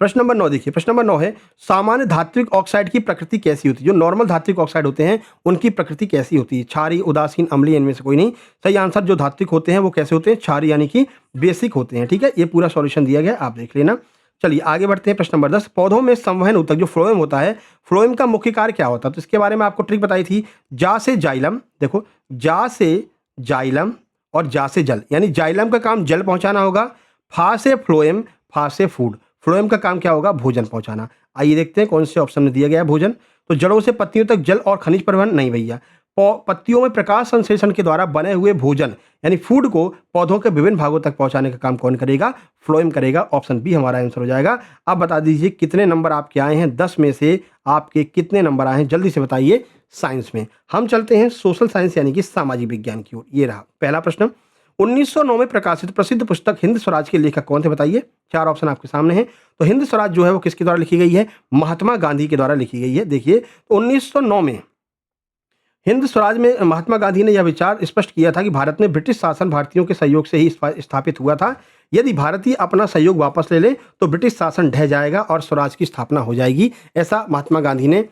प्रश्न नंबर 9 देखिए। प्रश्न नंबर 9 है सामान्य धात्विक ऑक्साइड की प्रकृति कैसी होती है? जो नॉर्मल धात्विक ऑक्साइड होते हैं उनकी प्रकृति कैसी होती है? क्षारीय, उदासीन, अम्लीय, इनमें से कोई नहीं। सही आंसर जो धात्विक होते हैं वो कैसे होते हैं? क्षारीय यानी कि बेसिक होते हैं। ठीक है। ये पूरा सॉल्यूशन दिया गया, आप देख लेना। चलिए आगे बढ़ते हैं। प्रश्न नंबर 10 पौधों में संवहन ऊतक जो फ्लोएम होता है, फ्लोएम का मुख्य कार्य क्या होता है? तो इसके बारे में आपको ट्रिक बताई थी। जा से जाइलम, देखो जा से जाइलम और जा से जल, यानी जाइलम का काम जल पहुंचाना होगा, फा से फ्लोएम, फा से फूड। फ्लोएम का काम क्या होगा? भोजन पहुंचाना। आइए देखते हैं कौन से ऑप्शन में दिया गया है भोजन। तो जड़ों से पत्तियों तक जल और खनिज परिवहन नहीं भैया। पत्तियों में प्रकाश संश्लेषण के द्वारा बने हुए भोजन यानी फूड को पौधों के विभिन्न भागों तक पहुंचाने का काम कौन करेगा? फ्लोएम करेगा। ऑप्शन बी हमारा आंसर हो जाएगा। अब बता दीजिए कितने नंबर आपके आए हैं? 10 में से आपके कितने नंबर आए हैं? जल्दी से बताइए। साइंस में हम चलते हैं सोशल साइंस यानी कि सामाजिक विज्ञान की ओर। ये रहा पहला प्रश्न। 1909 में प्रकाशित प्रसिद्ध पुस्तक हिंद स्वराज के लेखक कौन थे? बताइए। 4 ऑप्शन आपके सामने हैं। तो हिंद स्वराज जो है वो किसके द्वारा लिखी गई है? महात्मा गांधी के द्वारा लिखी गई है। देखिए तो 1909 में हिंद स्वराज में महात्मा गांधी ने यह विचार स्पष्ट किया था कि भारत में ब्रिटिश शासन भारतीयों के सहयोग से ही स्थापित हुआ था। यदि भारतीय अपना सहयोग वापस ले ले तो ब्रिटिश शासन ढह जाएगा और स्वराज की स्थापना हो जाएगी। ऐसा महात्मा गांधी ने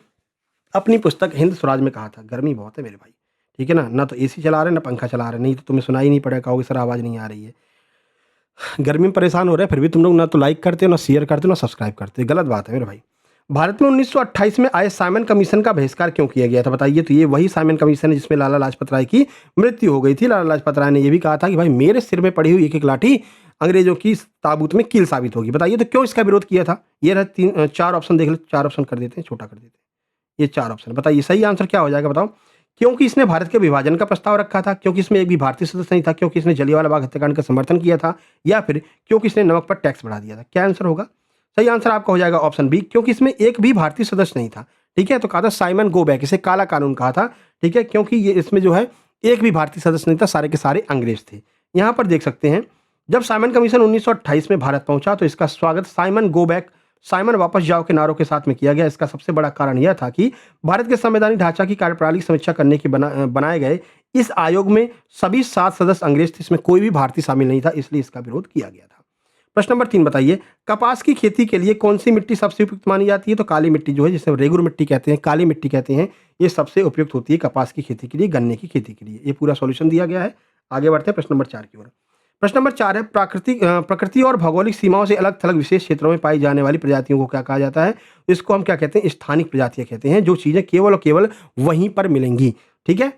अपनी पुस्तक हिंद स्वराज में कहा था। गर्मी बहुत है मेरे भाई, ठीक है ना? ना तो एसी चला रहे हैं, ना पंखा चला रहे हैं, नहीं तो तुम्हें सुनाई नहीं पड़ेगा, कहोगे सर आवाज़ नहीं आ रही है। गर्मी में परेशान हो रहे हैं, फिर भी तुम लोग ना तो लाइक करते हो, ना शेयर करते हो, ना सब्सक्राइब करते हो, गलत बात है मेरे भाई। भारत में 1928 में आए साइमन कमीशन का बहिष्कार क्यों किया गया था बताइए? तो ये वही साइमन कमीशन है जिसमें लाला लाजपत राय की मृत्यु हो गई थी। लाला लाजपत राय ने ये भी कहा था कि भाई मेरे सिर में पड़ी हुई एक-एक लाठी अंग्रेजों की ताबूत में कील साबित होगी। बताइए तो क्यों इसका विरोध किया था? ये रहे 4 ऑप्शन देख लो, 4 ऑप्शन कर देते हैं, छोटा कर देते हैं। ये 4 ऑप्शन बताइए सही आंसर क्या हो जाएगा बताओ? क्योंकि इसने भारत के विभाजन का प्रस्ताव रखा था, क्योंकि इसमें एक भी भारतीय सदस्य नहीं था, क्योंकि इसने जलियांवाला बाग हत्याकांड का समर्थन किया था, या फिर क्योंकि इसने नमक पर टैक्स बढ़ा दिया था। क्या आंसर होगा? सही आंसर आपका हो जाएगा ऑप्शन बी, क्योंकि इसमें एक भी भारतीय सदस्य नहीं था। ठीक है, तो कहा था साइमन गो बैक, इसे काला कानून कहा था। ठीक है, क्योंकि ये इसमें जो है एक भी भारतीय सदस्य नहीं था, सारे के सारे अंग्रेज थे। यहाँ पर देख सकते हैं जब साइमन कमीशन 1928 में भारत पहुंचा तो इसका स्वागत साइमन गो बैक, साइमन वापस जाओ के नारों के साथ में किया गया। इसका सबसे बड़ा कारण यह था कि भारत के संवैधानिक ढांचा की कार्यप्रणाली की समीक्षा करने की बनाए गए इस आयोग में सभी 7 सदस्य अंग्रेज थे, इसमें कोई भी भारतीय शामिल नहीं था, इसलिए इसका विरोध किया गया था। प्रश्न नंबर 3 बताइए, कपास की खेती के लिए कौन सी मिट्टी सबसे उपयुक्त मानी जाती है? तो काली मिट्टी जो है, जिसे रेगुर मिट्टी कहते हैं, काली मिट्टी कहते हैं, ये सबसे उपयुक्त होती है कपास की खेती के लिए, गन्ने की खेती के लिए। ये पूरा सॉल्यूशन दिया गया है। आगे बढ़ते हैं प्रश्न नंबर 4 की ओर। प्रश्न नंबर 4 है, प्रकृति और भौगोलिक सीमाओं से अलग थलग विशेष क्षेत्रों में पाई जाने वाली प्रजातियों को क्या कहा जाता है? इसको हम क्या कहते हैं? स्थानिक प्रजातियां कहते हैं, जो चीजें केवल और केवल वहीं पर मिलेंगी। ठीक है,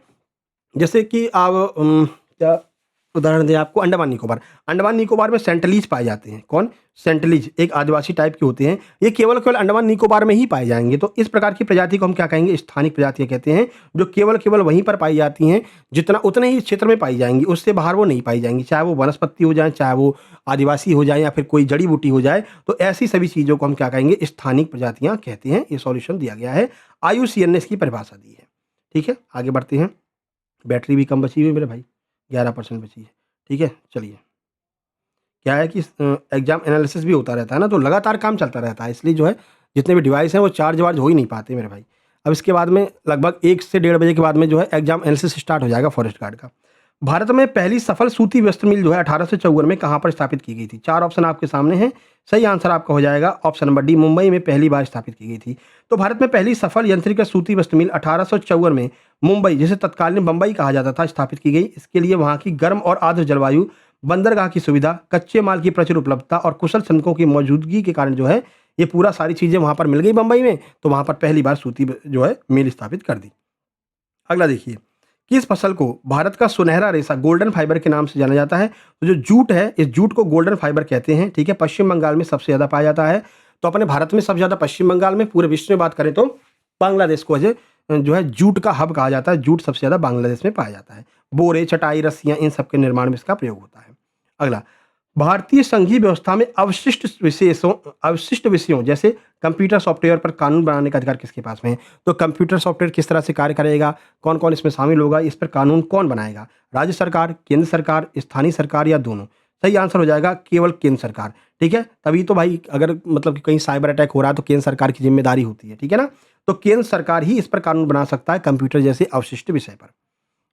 जैसे कि आप क्या उदाहरण दें आपको? अंडमान निकोबार। अंडमान निकोबार में सेंटलीज पाए जाते हैं। कौन? सेंटलीज एक आदिवासी टाइप के होते हैं, ये केवल केवल अंडमान निकोबार में ही पाए जाएंगे। तो इस प्रकार की प्रजाति को हम क्या कहेंगे? स्थानिक प्रजातियां कहते हैं, जो केवल केवल वहीं पर पाई जाती हैं, जितना उतने ही क्षेत्र में पाई जाएंगी, उससे बाहर वो नहीं पाई जाएंगी, चाहे वो वनस्पति हो जाए, चाहे वो आदिवासी हो जाए, या फिर कोई जड़ी बूटी हो जाए। तो ऐसी सभी चीज़ों को हम क्या कहेंगे? स्थानिक प्रजातियां कहते हैं। ये सॉल्यूशन दिया गया है, IUCN ने इसकी परिभाषा दी है। ठीक है, आगे बढ़ते हैं। बैटरी भी कम बची हुई है मेरे भाई, 11% बची है। ठीक है, चलिए। क्या है कि एग्जाम एनालिसिस भी होता रहता है ना, तो लगातार काम चलता रहता है, इसलिए जो है जितने भी डिवाइस हैं वो चार्ज वार्ज हो ही नहीं पाते मेरे भाई। अब इसके बाद में लगभग 1 से 1:30 बजे के बाद में जो है एग्जाम एनालिसिस स्टार्ट हो जाएगा फॉरेस्ट गार्ड का। भारत में पहली सफल सूती वस्त्र मिल जो है 1854 में कहाँ पर स्थापित की गई थी? 4 ऑप्शन आपके सामने हैं। सही आंसर आपका हो जाएगा ऑप्शन नंबर डी, मुंबई में पहली बार स्थापित की गई थी। तो भारत में पहली सफल यंत्रीकृत सूती वस्त्र मिल 1854 में मुंबई, जिसे तत्कालीन बंबई कहा जाता था, स्थापित की गई। इसके लिए वहाँ की गर्म और आर्द्र जलवायु, बंदरगाह की सुविधा, कच्चे माल की प्रचुर उपलब्धता और कुशल श्रमिकों की मौजूदगी के कारण जो है ये पूरा सारी चीज़ें वहाँ पर मिल गई बंबई में, तो वहाँ पर पहली बार सूती जो है मिल स्थापित कर दी। अगला देखिए, किस फसल को भारत का सुनहरा रेशा गोल्डन फाइबर के नाम से जाना जाता है? तो जो जूट है, इस जूट को गोल्डन फाइबर कहते हैं। ठीक है, पश्चिम बंगाल में सबसे ज़्यादा पाया जाता है। तो अपने भारत में सबसे ज़्यादा पश्चिम बंगाल में, पूरे विश्व में बात करें तो बांग्लादेश को जो है जूट का हब कहा जाता है। जूट सबसे ज़्यादा बांग्लादेश में पाया जाता है। बोरे, चटाई, रस्सियाँ, इन सब के निर्माण में इसका प्रयोग होता है। अगला, भारतीय संघीय व्यवस्था में अवशिष्ट विषयों जैसे कंप्यूटर सॉफ्टवेयर पर कानून बनाने का अधिकार किसके पास में है? तो कंप्यूटर सॉफ्टवेयर किस तरह से कार्य करेगा, कौन कौन इसमें शामिल होगा, इस पर कानून कौन बनाएगा? राज्य सरकार, केंद्र सरकार, स्थानीय सरकार या दोनों? सही आंसर हो जाएगा केवल केंद्र सरकार। ठीक है, तभी तो भाई अगर मतलब कि कहीं साइबर अटैक हो रहा है तो केंद्र सरकार की जिम्मेदारी होती है। ठीक है ना, तो केंद्र सरकार ही इस पर कानून बना सकता है, कंप्यूटर जैसे अवशिष्ट विषय पर।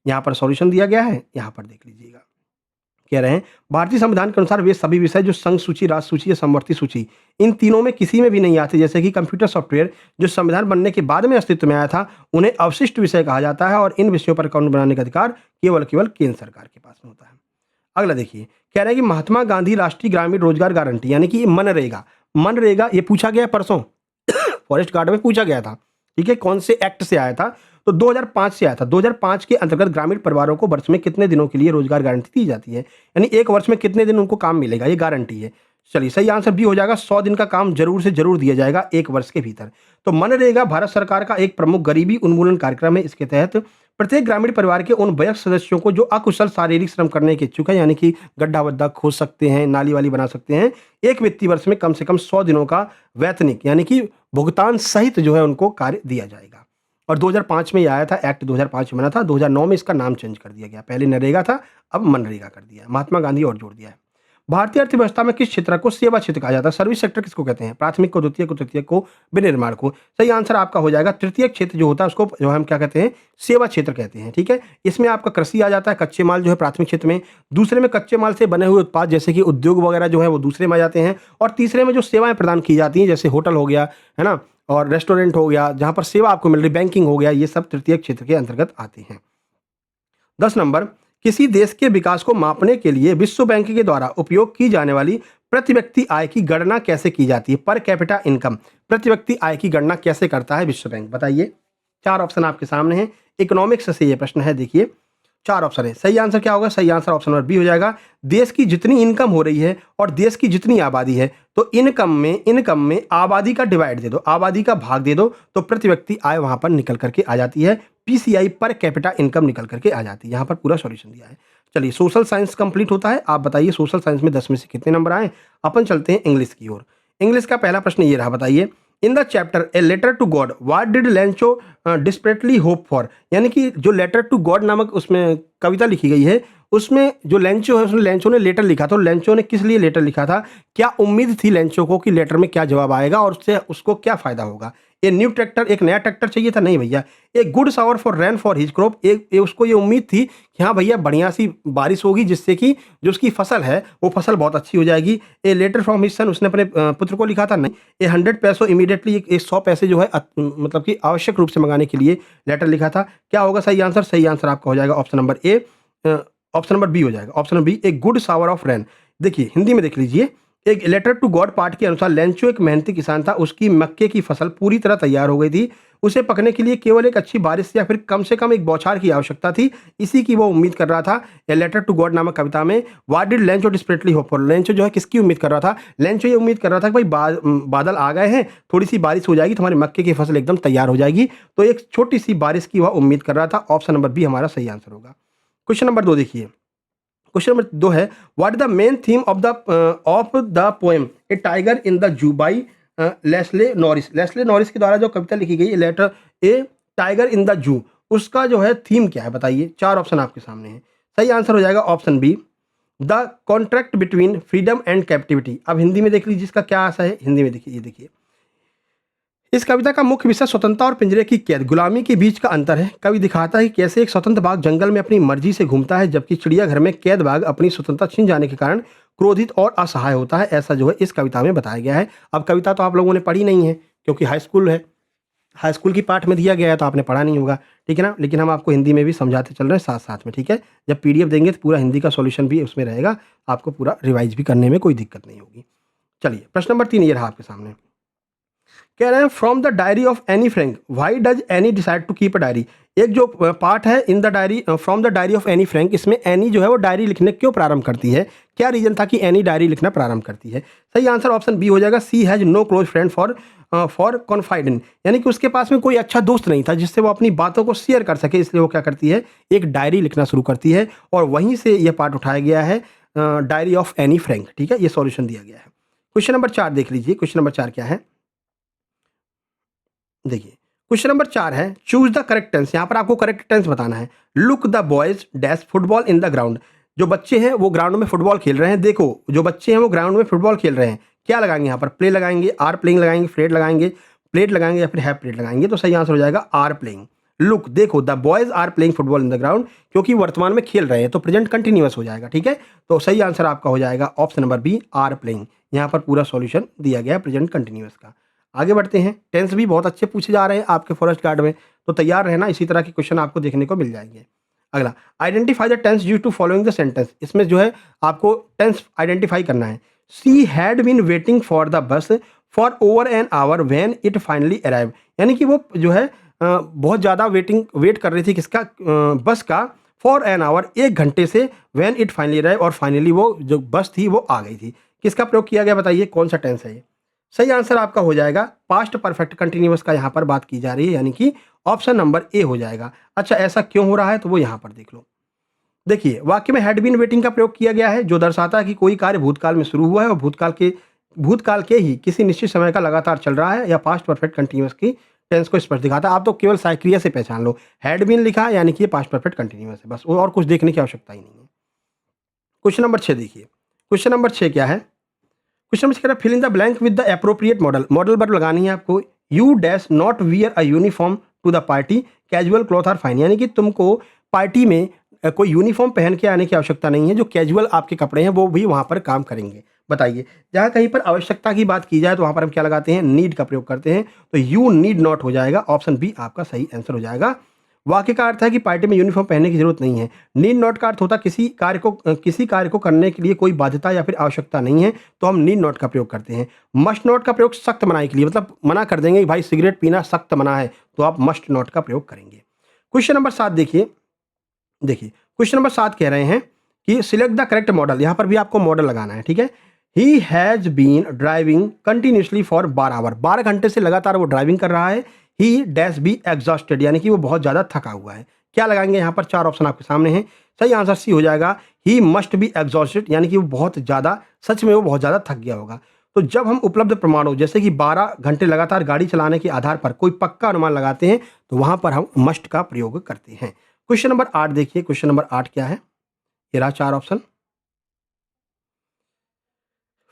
यहाँ पर सॉल्यूशन दिया गया है, यहाँ पर देख लीजिएगा। कह रहे हैं भारतीय संविधान के अनुसार वे सभी विषय जो संघ सूची, राज्य सूची या समवर्ती सूची, इन तीनों में किसी में भी नहीं आते, जैसे कि कंप्यूटर सॉफ्टवेयर जो संविधान बनने के बाद में अस्तित्व में आया था, उन्हें अवशिष्ट विषय कहा जाता है, और इन विषयों पर कानून बनाने का अधिकार केवल केवल केंद्र सरकार के पास में होता है। अगला देखिए, कह रहे हैं कि महात्मा गांधी राष्ट्रीय ग्रामीण रोजगार गारंटी यानी कि मनरेगा ये पूछा गया परसों फॉरेस्ट गार्ड में पूछा गया था। ठीक है, कौन से एक्ट से आया था? तो 2005 से आया था। 2005 के अंतर्गत ग्रामीण परिवारों को वर्ष में कितने दिनों के लिए रोजगार गारंटी दी जाती है, यानी एक वर्ष में कितने दिन उनको काम मिलेगा, ये गारंटी है। चलिए, सही आंसर भी हो जाएगा, 100 दिन का काम जरूर से जरूर दिया जाएगा एक वर्ष के भीतर। तो मनरेगा भारत सरकार का एक प्रमुख गरीबी उन्मूलन कार्यक्रम है। इसके तहत प्रत्येक ग्रामीण परिवार के उन वयस्क सदस्यों को जो अकुशल शारीरिक श्रम करने के इच्छुक है, यानी कि गड्ढा वड्ढा खोद सकते हैं, नाली वाली बना सकते हैं, एक वित्तीय वर्ष में कम से कम 100 दिनों का वैतनिक यानी कि भुगतान सहित जो है उनको कार्य दिया जाएगा। और 2005 में ये आया था, एक्ट 2005 में बना था। 2009 में इसका नाम चेंज कर दिया गया, पहले नरेगा था, अब मनरेगा कर दिया है। महात्मा गांधी और जोड़ दिया है। भारतीय अर्थव्यवस्था में किस क्षेत्र को सेवा क्षेत्र कहा जाता है? सर्विस सेक्टर किसको कहते हैं? प्राथमिक को, द्वितीय को, तृतीय को, विनिर्माण को? सही आंसर आपका हो जाएगा तृतीय क्षेत्र जो होता है उसको जो हम क्या कहते हैं? सेवा क्षेत्र कहते हैं। ठीक है, इसमें आपका कृषि आ जाता है, कच्चे माल जो है प्राथमिक क्षेत्र में, दूसरे में कच्चे माल से बने हुए उत्पाद जैसे कि उद्योग वगैरह जो है वो दूसरे में आ जाते हैं, और तीसरे में जो सेवाएं प्रदान की जाती हैं जैसे होटल हो गया, है ना, और रेस्टोरेंट हो गया, जहाँ पर सेवा आपको मिल रही, बैंकिंग हो गया, ये सब तृतीय क्षेत्र के अंतर्गत आते हैं। 10 नंबर, किसी देश के विकास को मापने के लिए विश्व बैंक के द्वारा उपयोग की जाने वाली प्रति व्यक्ति आय की गणना कैसे की जाती है? पर कैपिटा इनकम, प्रति व्यक्ति आय की गणना कैसे करता है विश्व बैंक? बताइए। 4 ऑप्शन आपके सामने हैं। इकोनॉमिक्स से ये प्रश्न है, देखिए 4 ऑप्शन है। सही आंसर क्या होगा? सही आंसर ऑप्शन नंबर बी हो जाएगा। देश की जितनी इनकम हो रही है और देश की जितनी आबादी है, तो इनकम में आबादी का डिवाइड दे दो, आबादी का भाग दे दो, तो प्रति व्यक्ति आय वहां पर निकल करके आ जाती है। पीसीआई, पर कैपिटा इनकम, निकल करके आ जाती है। यहाँ पर पूरा सॉल्यूशन दिया है। चलिए, सोशल साइंस कंप्लीट होता है। आप बताइए सोशल साइंस में 10 में से कितने नंबर आए? अपन चलते हैं इंग्लिश की ओर। इंग्लिश का पहला प्रश्न ये रहा, बताइए। In the chapter a letter to God what did Lencho desperately hope for? यानी कि जो लेटर टू गॉड नामक उसमें कविता लिखी गई है, उसमें जो लेंचो है, उसने लेंचो ने लेटर लिखा था। लेंचो ने किस लिए लेटर लिखा था? क्या उम्मीद थी लेंचो को कि लेटर में क्या जवाब आएगा और उससे उसको क्या फायदा होगा? ए न्यू ट्रैक्टर, एक नया ट्रैक्टर चाहिए था? नहीं भैया। एक good shower for rain for his crop, उसको ये उम्मीद थी कि हाँ भैया बढ़िया सी बारिश होगी जिससे कि जो उसकी फसल है वो फसल बहुत अच्छी हो जाएगी। A letter from his son, उसने अपने पुत्र को लिखा था? नहीं। ए 100 पैसों इमीडिएटली, एक 100 पैसे जो है मतलब कि आवश्यक रूप से मंगाने के लिए लेटर लिखा था। क्या होगा सही आंसर? सही आंसर आपका हो जाएगा option number A, option number B हो जाएगा। ऑप्शन नंबर बी, एक गुड शावर ऑफ रेन। देखिए हिंदी में देख लीजिए। एक लेटर टू गॉड पार्ट के अनुसार लेंचो एक मेहनती किसान था। उसकी मक्के की फसल पूरी तरह तैयार हो गई थी। उसे पकने के लिए केवल एक अच्छी बारिश या फिर कम से कम एक बौछार की आवश्यकता थी। इसी की वो उम्मीद कर रहा था। ए लेटर टू गॉड नामक कविता में what did Lencho desperately hope for? Lencho जो है किसकी उम्मीद कर रहा था? लेंचो ये उम्मीद कर रहा था कि भाई बादल आ गए हैं, थोड़ी सी बारिश हो जाएगी, तुम्हारी मक्के की फसल एकदम तैयार हो जाएगी। तो एक छोटी सी बारिश की वह उम्मीद कर रहा था। ऑप्शन नंबर बी हमारा सही आंसर होगा। क्वेश्चन नंबर 2 देखिए। क्वेश्चन नंबर 2 है, what is the main theme of the poem a tiger in the zoo by Leslie Norris? Leslie Norris के द्वारा जो कविता लिखी गई letter a tiger in the zoo, उसका जो है थीम क्या है? बताइए। 4 ऑप्शन आपके सामने हैं। सही आंसर हो जाएगा option B, the contract between freedom and captivity. अब हिंदी में देख लीजिए इसका क्या आशा है। हिंदी में देखिए, ये देखिए। इस कविता का मुख्य विषय स्वतंत्रता और पिंजरे की कैद, गुलामी के बीच का अंतर है। कवि दिखाता है कि कैसे एक स्वतंत्र बाघ जंगल में अपनी मर्जी से घूमता है, जबकि चिड़ियाघर में कैद बाघ अपनी स्वतंत्रता छीन जाने के कारण क्रोधित और असहाय होता है। ऐसा जो है इस कविता में बताया गया है। अब कविता तो आप लोगों ने पढ़ी नहीं है क्योंकि हाई स्कूल है, हाई स्कूल की पाठ में दिया गया है, तो आपने पढ़ा नहीं होगा, ठीक है ना। लेकिन हम आपको हिंदी में भी समझाते चल रहे हैं साथ साथ में, ठीक है। जब पीडीएफ देंगे तो पूरा हिंदी का सॉल्यूशन भी उसमें रहेगा, आपको पूरा रिवाइज भी करने में कोई दिक्कत नहीं होगी। चलिए, प्रश्न नंबर 3 ये रहा आपके सामने। कह रहे हैं from the diary of Anne Frank why does Anne decide to keep a diary? एक जो पार्ट है in the diary, from the diary of Anne Frank, इसमें एनी जो है वो डायरी लिखने क्यों प्रारंभ करती है? क्या रीजन था कि एनी डायरी लिखना प्रारंभ करती है? सही आंसर ऑप्शन बी हो जाएगा, she has no close friend for confident. यानी कि उसके पास में कोई अच्छा दोस्त नहीं था जिससे वो अपनी बातों को शेयर कर सके, इसलिए वो क्या करती है, एक डायरी लिखना शुरू करती है। और वहीं से यह पार्ट उठाया गया है, डायरी ऑफ एनी फ्रैंक, ठीक है। ये सॉल्यूशन दिया गया है। क्वेश्चन नंबर 4 देख लीजिए। क्वेश्चन नंबर 4 क्या है? देखिए, क्वेश्चन नंबर 4 है, चूज द करेक्ट टेंस। यहाँ पर आपको करेक्ट टेंस बताना है। Look the boys dash football in the ground. जो बच्चे हैं वो ग्राउंड में फुटबॉल खेल रहे हैं। देखो, जो बच्चे हैं वो ग्राउंड में फुटबॉल खेल रहे हैं। क्या लगाएंगे यहाँ पर? प्ले लगाएंगे, आर प्लेइंग लगाएंगे, प्लेट लगाएंगे या फिर हैव प्लेट लगाएंगे। तो सही आंसर हो जाएगा आर प्लेइंग। लुक, देखो, the boys are playing football in the ground, क्योंकि वर्तमान में खेल रहे हैं तो प्रेजेंट कंटिन्यूअस हो जाएगा, ठीक है। तो सही आंसर आपका हो जाएगा option number B, are playing. यहाँ पर पूरा सॉल्यूशन दिया गया है प्रेजेंट कंटिन्यूअस का। आगे बढ़ते हैं। टेंस भी बहुत अच्छे पूछे जा रहे हैं आपके फॉरेस्ट गार्ड में, तो तैयार रहना, इसी तरह के क्वेश्चन आपको देखने को मिल जाएंगे। अगला, identify the tense due to following the sentence. इसमें जो है आपको टेंस आइडेंटिफाई करना है। She had been waiting for the bus for over an hour when it finally arrive. यानी कि वो जो है बहुत ज़्यादा वेट कर रही थी किसका? बस का। फॉर एन आवर, 1 घंटे से, व्हेन इट फाइनली अराइव, और फाइनली वो जो बस थी वो आ गई थी। किसका प्रयोग किया गया? बताइए कौन सा टेंस है ये? सही आंसर आपका हो जाएगा पास्ट परफेक्ट कंटिन्यूअस का यहाँ पर बात की जा रही है, यानी कि ऑप्शन नंबर ए हो जाएगा। अच्छा, ऐसा क्यों हो रहा है तो वो यहाँ पर देख लो। देखिए, वाक्य में हैड बीन वेटिंग का प्रयोग किया गया है, जो दर्शाता है कि कोई कार्य भूतकाल में शुरू हुआ है और भूतकाल के ही किसी निश्चित समय का लगातार चल रहा है, या पास्ट परफेक्ट कंटिन्यूअस की टेंस को स्पष्ट दिखाता है। आप तो केवल साइक्रिया से पहचान लो, हैड बीन लिखा है यानी कि ये पास्ट परफेक्ट कंटिन्यूअस है, बस, और कुछ देखने की आवश्यकता ही नहीं है। क्वेश्चन नंबर 6 देखिए। क्वेश्चन नंबर 6 क्या है? क्वेश्चन नंबर 6 कह रहा है fill in the blank with the appropriate modal. Modal verb लगानी है आपको। You dash not wear a uniform to the party, casual cloth are fine. यानी कि तुमको पार्टी में कोई यूनिफॉर्म पहन के आने की आवश्यकता नहीं है, जो कैजुअल आपके कपड़े हैं वो भी वहाँ पर काम करेंगे। बताइए। जहाँ कहीं पर आवश्यकता की बात की जाए तो वहाँ पर हम क्या लगाते हैं, नीड का प्रयोग करते हैं, तो यू नीड नॉट हो जाएगा, ऑप्शन बी आपका सही आंसर हो जाएगा। वाक्य का अर्थ है कि पार्टी में यूनिफॉर्म पहनने की जरूरत नहीं है। नीड नॉट का अर्थ होता है किसी कार्य को करने के लिए कोई बाध्यता या फिर आवश्यकता नहीं है, तो हम नीड नॉट का प्रयोग करते हैं। मस्ट नॉट का प्रयोग सख्त मनाही के लिए, मतलब मना कर देंगे कि भाई सिगरेट पीना सख्त मना है, तो आप मस्ट नॉट का प्रयोग करेंगे। क्वेश्चन नंबर 7 देखिए क्वेश्चन नंबर 7 कह रहे हैं कि सिलेक्ट द करेक्ट मॉडल, यहाँ पर भी आपको मॉडल लगाना है, ठीक है। He has been driving continuously for 12 hour, 12 घंटे से लगातार वो ड्राइविंग कर रहा है। ही डैश बी एग्जॉस्टेड, यानी कि वो बहुत ज़्यादा थका हुआ है। क्या लगाएंगे, यहाँ पर 4 ऑप्शन आपके सामने हैं। सही आंसर सी हो जाएगा, ही मस्ट बी एग्जॉस्टेड, यानी कि वो बहुत ज़्यादा, सच में वो बहुत ज़्यादा थक गया होगा। तो जब हम उपलब्ध प्रमाणों जैसे कि 12 घंटे लगातार गाड़ी चलाने के आधार पर कोई पक्का अनुमान लगाते हैं, तो वहाँ पर हम मस्ट का प्रयोग करते हैं। क्वेश्चन नंबर 8 देखिए, क्वेश्चन नंबर 8 क्या है, ये रहा 4 option.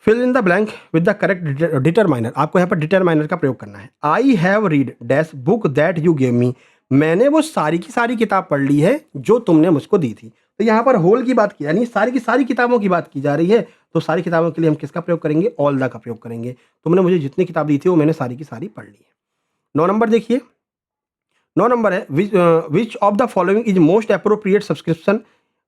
Fill in the blank with the correct determiner, आपको यहाँ पर डिटरमाइनर का प्रयोग करना है। I have read dash book that you gave me, मैंने वो सारी की सारी किताब पढ़ ली है जो तुमने मुझको दी थी। तो यहाँ पर होल की बात की, यानी सारी की सारी किताबों की बात की जा रही है, तो सारी किताबों के लिए हम किसका प्रयोग करेंगे, ऑल द का प्रयोग करेंगे। तुमने मुझे जितनी किताब दी थी वो मैंने सारी की सारी पढ़ ली है। 9 नंबर देखिए, 9 नंबर है, which of the following is most appropriate subscription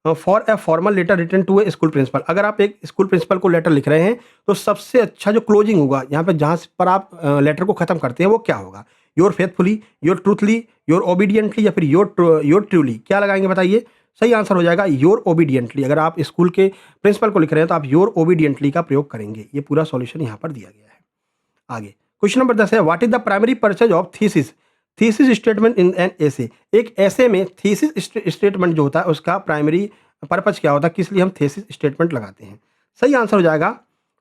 for a formal letter written to a school principal. अगर आप एक स्कूल प्रिंसिपल को लेटर लिख रहे हैं तो सबसे अच्छा जो क्लोजिंग होगा, यहाँ पे जहाँ पर आप लेटर को खत्म करते हैं, वो क्या होगा, your faithfully, your truthfully, your obediently, या फिर योर ट्रूली, क्या लगाएंगे बताइए। सही आंसर हो जाएगा योर ओबीडियंटली। अगर आप स्कूल के प्रिंसिपल को लिख रहे हैं तो आप योर ओबीडियंटली का प्रयोग करेंगे। ये पूरा सॉल्यूशन यहाँ पर दिया गया है। आगे क्वेश्चन नंबर 10 है, what is the primary purpose of thesis, thesis statement in an essay. एक ऐसे में थीसिस स्टेटमेंट जो होता है उसका प्राइमरी पर्पज क्या होता है, किस लिए हम थीसिस स्टेटमेंट लगाते हैं। सही आंसर हो जाएगा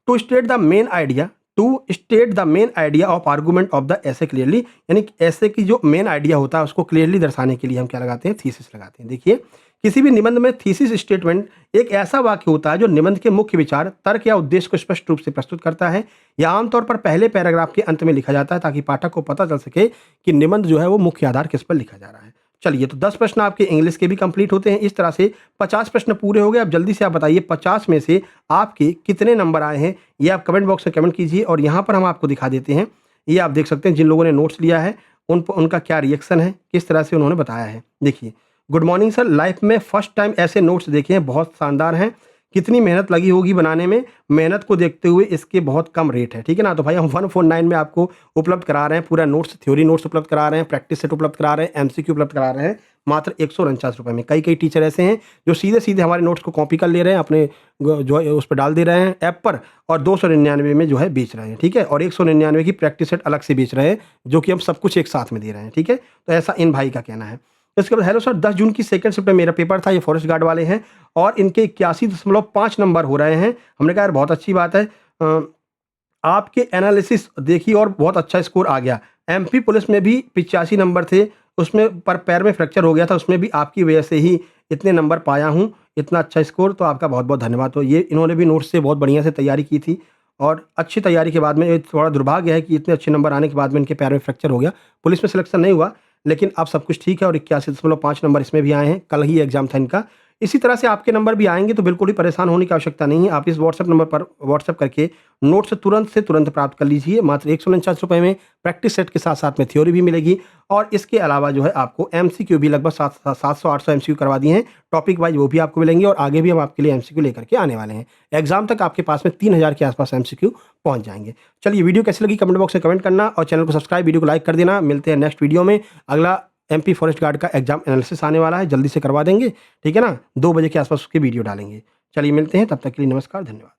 to state the main idea, to state the main idea of argument of the essay clearly, यानी ऐसे की जो मेन आइडिया होता है उसको क्लियरली दर्शाने के लिए हम क्या लगाते हैं, थीसिस लगाते हैं। देखिए किसी भी निबंध में थीसिस स्टेटमेंट एक ऐसा वाक्य होता है जो निबंध के मुख्य विचार, तर्क या उद्देश्य को स्पष्ट रूप से प्रस्तुत करता है। यह आमतौर पर पहले पैराग्राफ के अंत में लिखा जाता है ताकि पाठक को पता चल सके कि निबंध जो है वो मुख्य आधार किस पर लिखा जा रहा है। चलिए, तो 10 प्रश्न आपके इंग्लिश के भी कंप्लीट होते हैं। इस तरह से 50 प्रश्न पूरे हो गए। अब जल्दी से आप बताइए 50 में से आपके कितने नंबर आए हैं, ये आप कमेंट बॉक्स में कमेंट कीजिए। और यहाँ पर हम आपको दिखा देते हैं, ये आप देख सकते हैं जिन लोगों ने नोट्स लिया है उनका क्या रिएक्शन है, किस तरह से उन्होंने बताया है। देखिए, गुड मॉर्निंग सर, लाइफ में फर्स्ट टाइम ऐसे नोट्स देखे हैं, बहुत शानदार हैं। कितनी मेहनत लगी होगी बनाने में, मेहनत को देखते हुए इसके बहुत कम रेट है, ठीक है ना। तो भाई हम 149 में आपको उपलब्ध करा रहे हैं, पूरा नोट्स, थ्योरी नोट्स उपलब्ध करा रहे हैं, प्रैक्टिस सेट उपलब्ध करा रहे हैं, एमसीक्यू उपलब्ध करा रहे हैं, मात्र 149 रुपये में। कई टीचर ऐसे हैं जो सीधे सीधे हमारे नोट्स को कॉपी कर ले रहे हैं, अपने जो है उस पर डाल दे रहे हैं ऐप पर, और 299 में जो है बेच रहे हैं, ठीक है। और 199 की प्रैक्टिस सेट अलग से बेच रहे हैं, जो कि हम सब कुछ एक साथ में दे रहे हैं, ठीक है। तो ऐसा इन भाई का कहना है। इसके बाद, हेलो सर, 10 जून की सेकंड शिफ्ट में मेरा पेपर था, ये फॉरेस्ट गार्ड वाले हैं और इनके 81.5 नंबर हो रहे हैं। हमने कहा यार बहुत अच्छी बात है, आपके एनालिसिस देखी और बहुत अच्छा स्कोर आ गया। एमपी पुलिस में भी 85 नंबर थे, उसमें पर पैर में फ्रैक्चर हो गया था, उसमें भी आपकी वजह से ही इतने नंबर पाया हूँ, इतना अच्छा स्कोर, तो आपका बहुत बहुत धन्यवाद। तो ये इन्होंने भी नोट्स से बहुत बढ़िया से तैयारी की थी और अच्छी तैयारी के बाद में, ये थोड़ा दुर्भाग्य है कि इतने अच्छे नंबर आने के बाद में इनके पैर में फ्रैक्चर हो गया। पुलिस में सिलेक्शन नहीं हुआ, लेकिन अब सब कुछ ठीक है और 81.5 नंबर इसमें भी आए हैं। कल ही एग्जाम था इनका। इसी तरह से आपके नंबर भी आएंगे, तो बिल्कुल ही परेशान होने की आवश्यकता नहीं है। आप इस व्हाट्सएप नंबर पर व्हाट्सएप करके नोट्स तुरंत से तुरंत प्राप्त कर लीजिए। मात्र 149 रुपये में प्रैक्टिस सेट के साथ साथ में थ्योरी भी मिलेगी, और इसके अलावा जो है आपको एमसीक्यू भी लगभग 700-800 एमसीक्यू करवा दिए हैं टॉपिक वाइज, वो भी आपको मिलेंगे। और आगे भी हम आपके लिए एमसीक्यू लेकर के आने वाले हैं। एग्जाम तक आपके पास में 3000 के आसपास एमसीक्यू पहुंच जाएंगे। चलिए, वीडियो कैसी लगी कमेंट बॉक्स में कमेंट करना और चैनल को सब्सक्राइब, वीडियो को लाइक कर देना। मिलते हैं नेक्स्ट वीडियो में। अगला एमपी फॉरेस्ट गार्ड का एग्जाम एनालिसिस आने वाला है, जल्दी से करवा देंगे, ठीक है ना। 2 बजे के आसपास उसकी वीडियो डालेंगे। चलिए मिलते हैं, तब तक के लिए नमस्कार, धन्यवाद।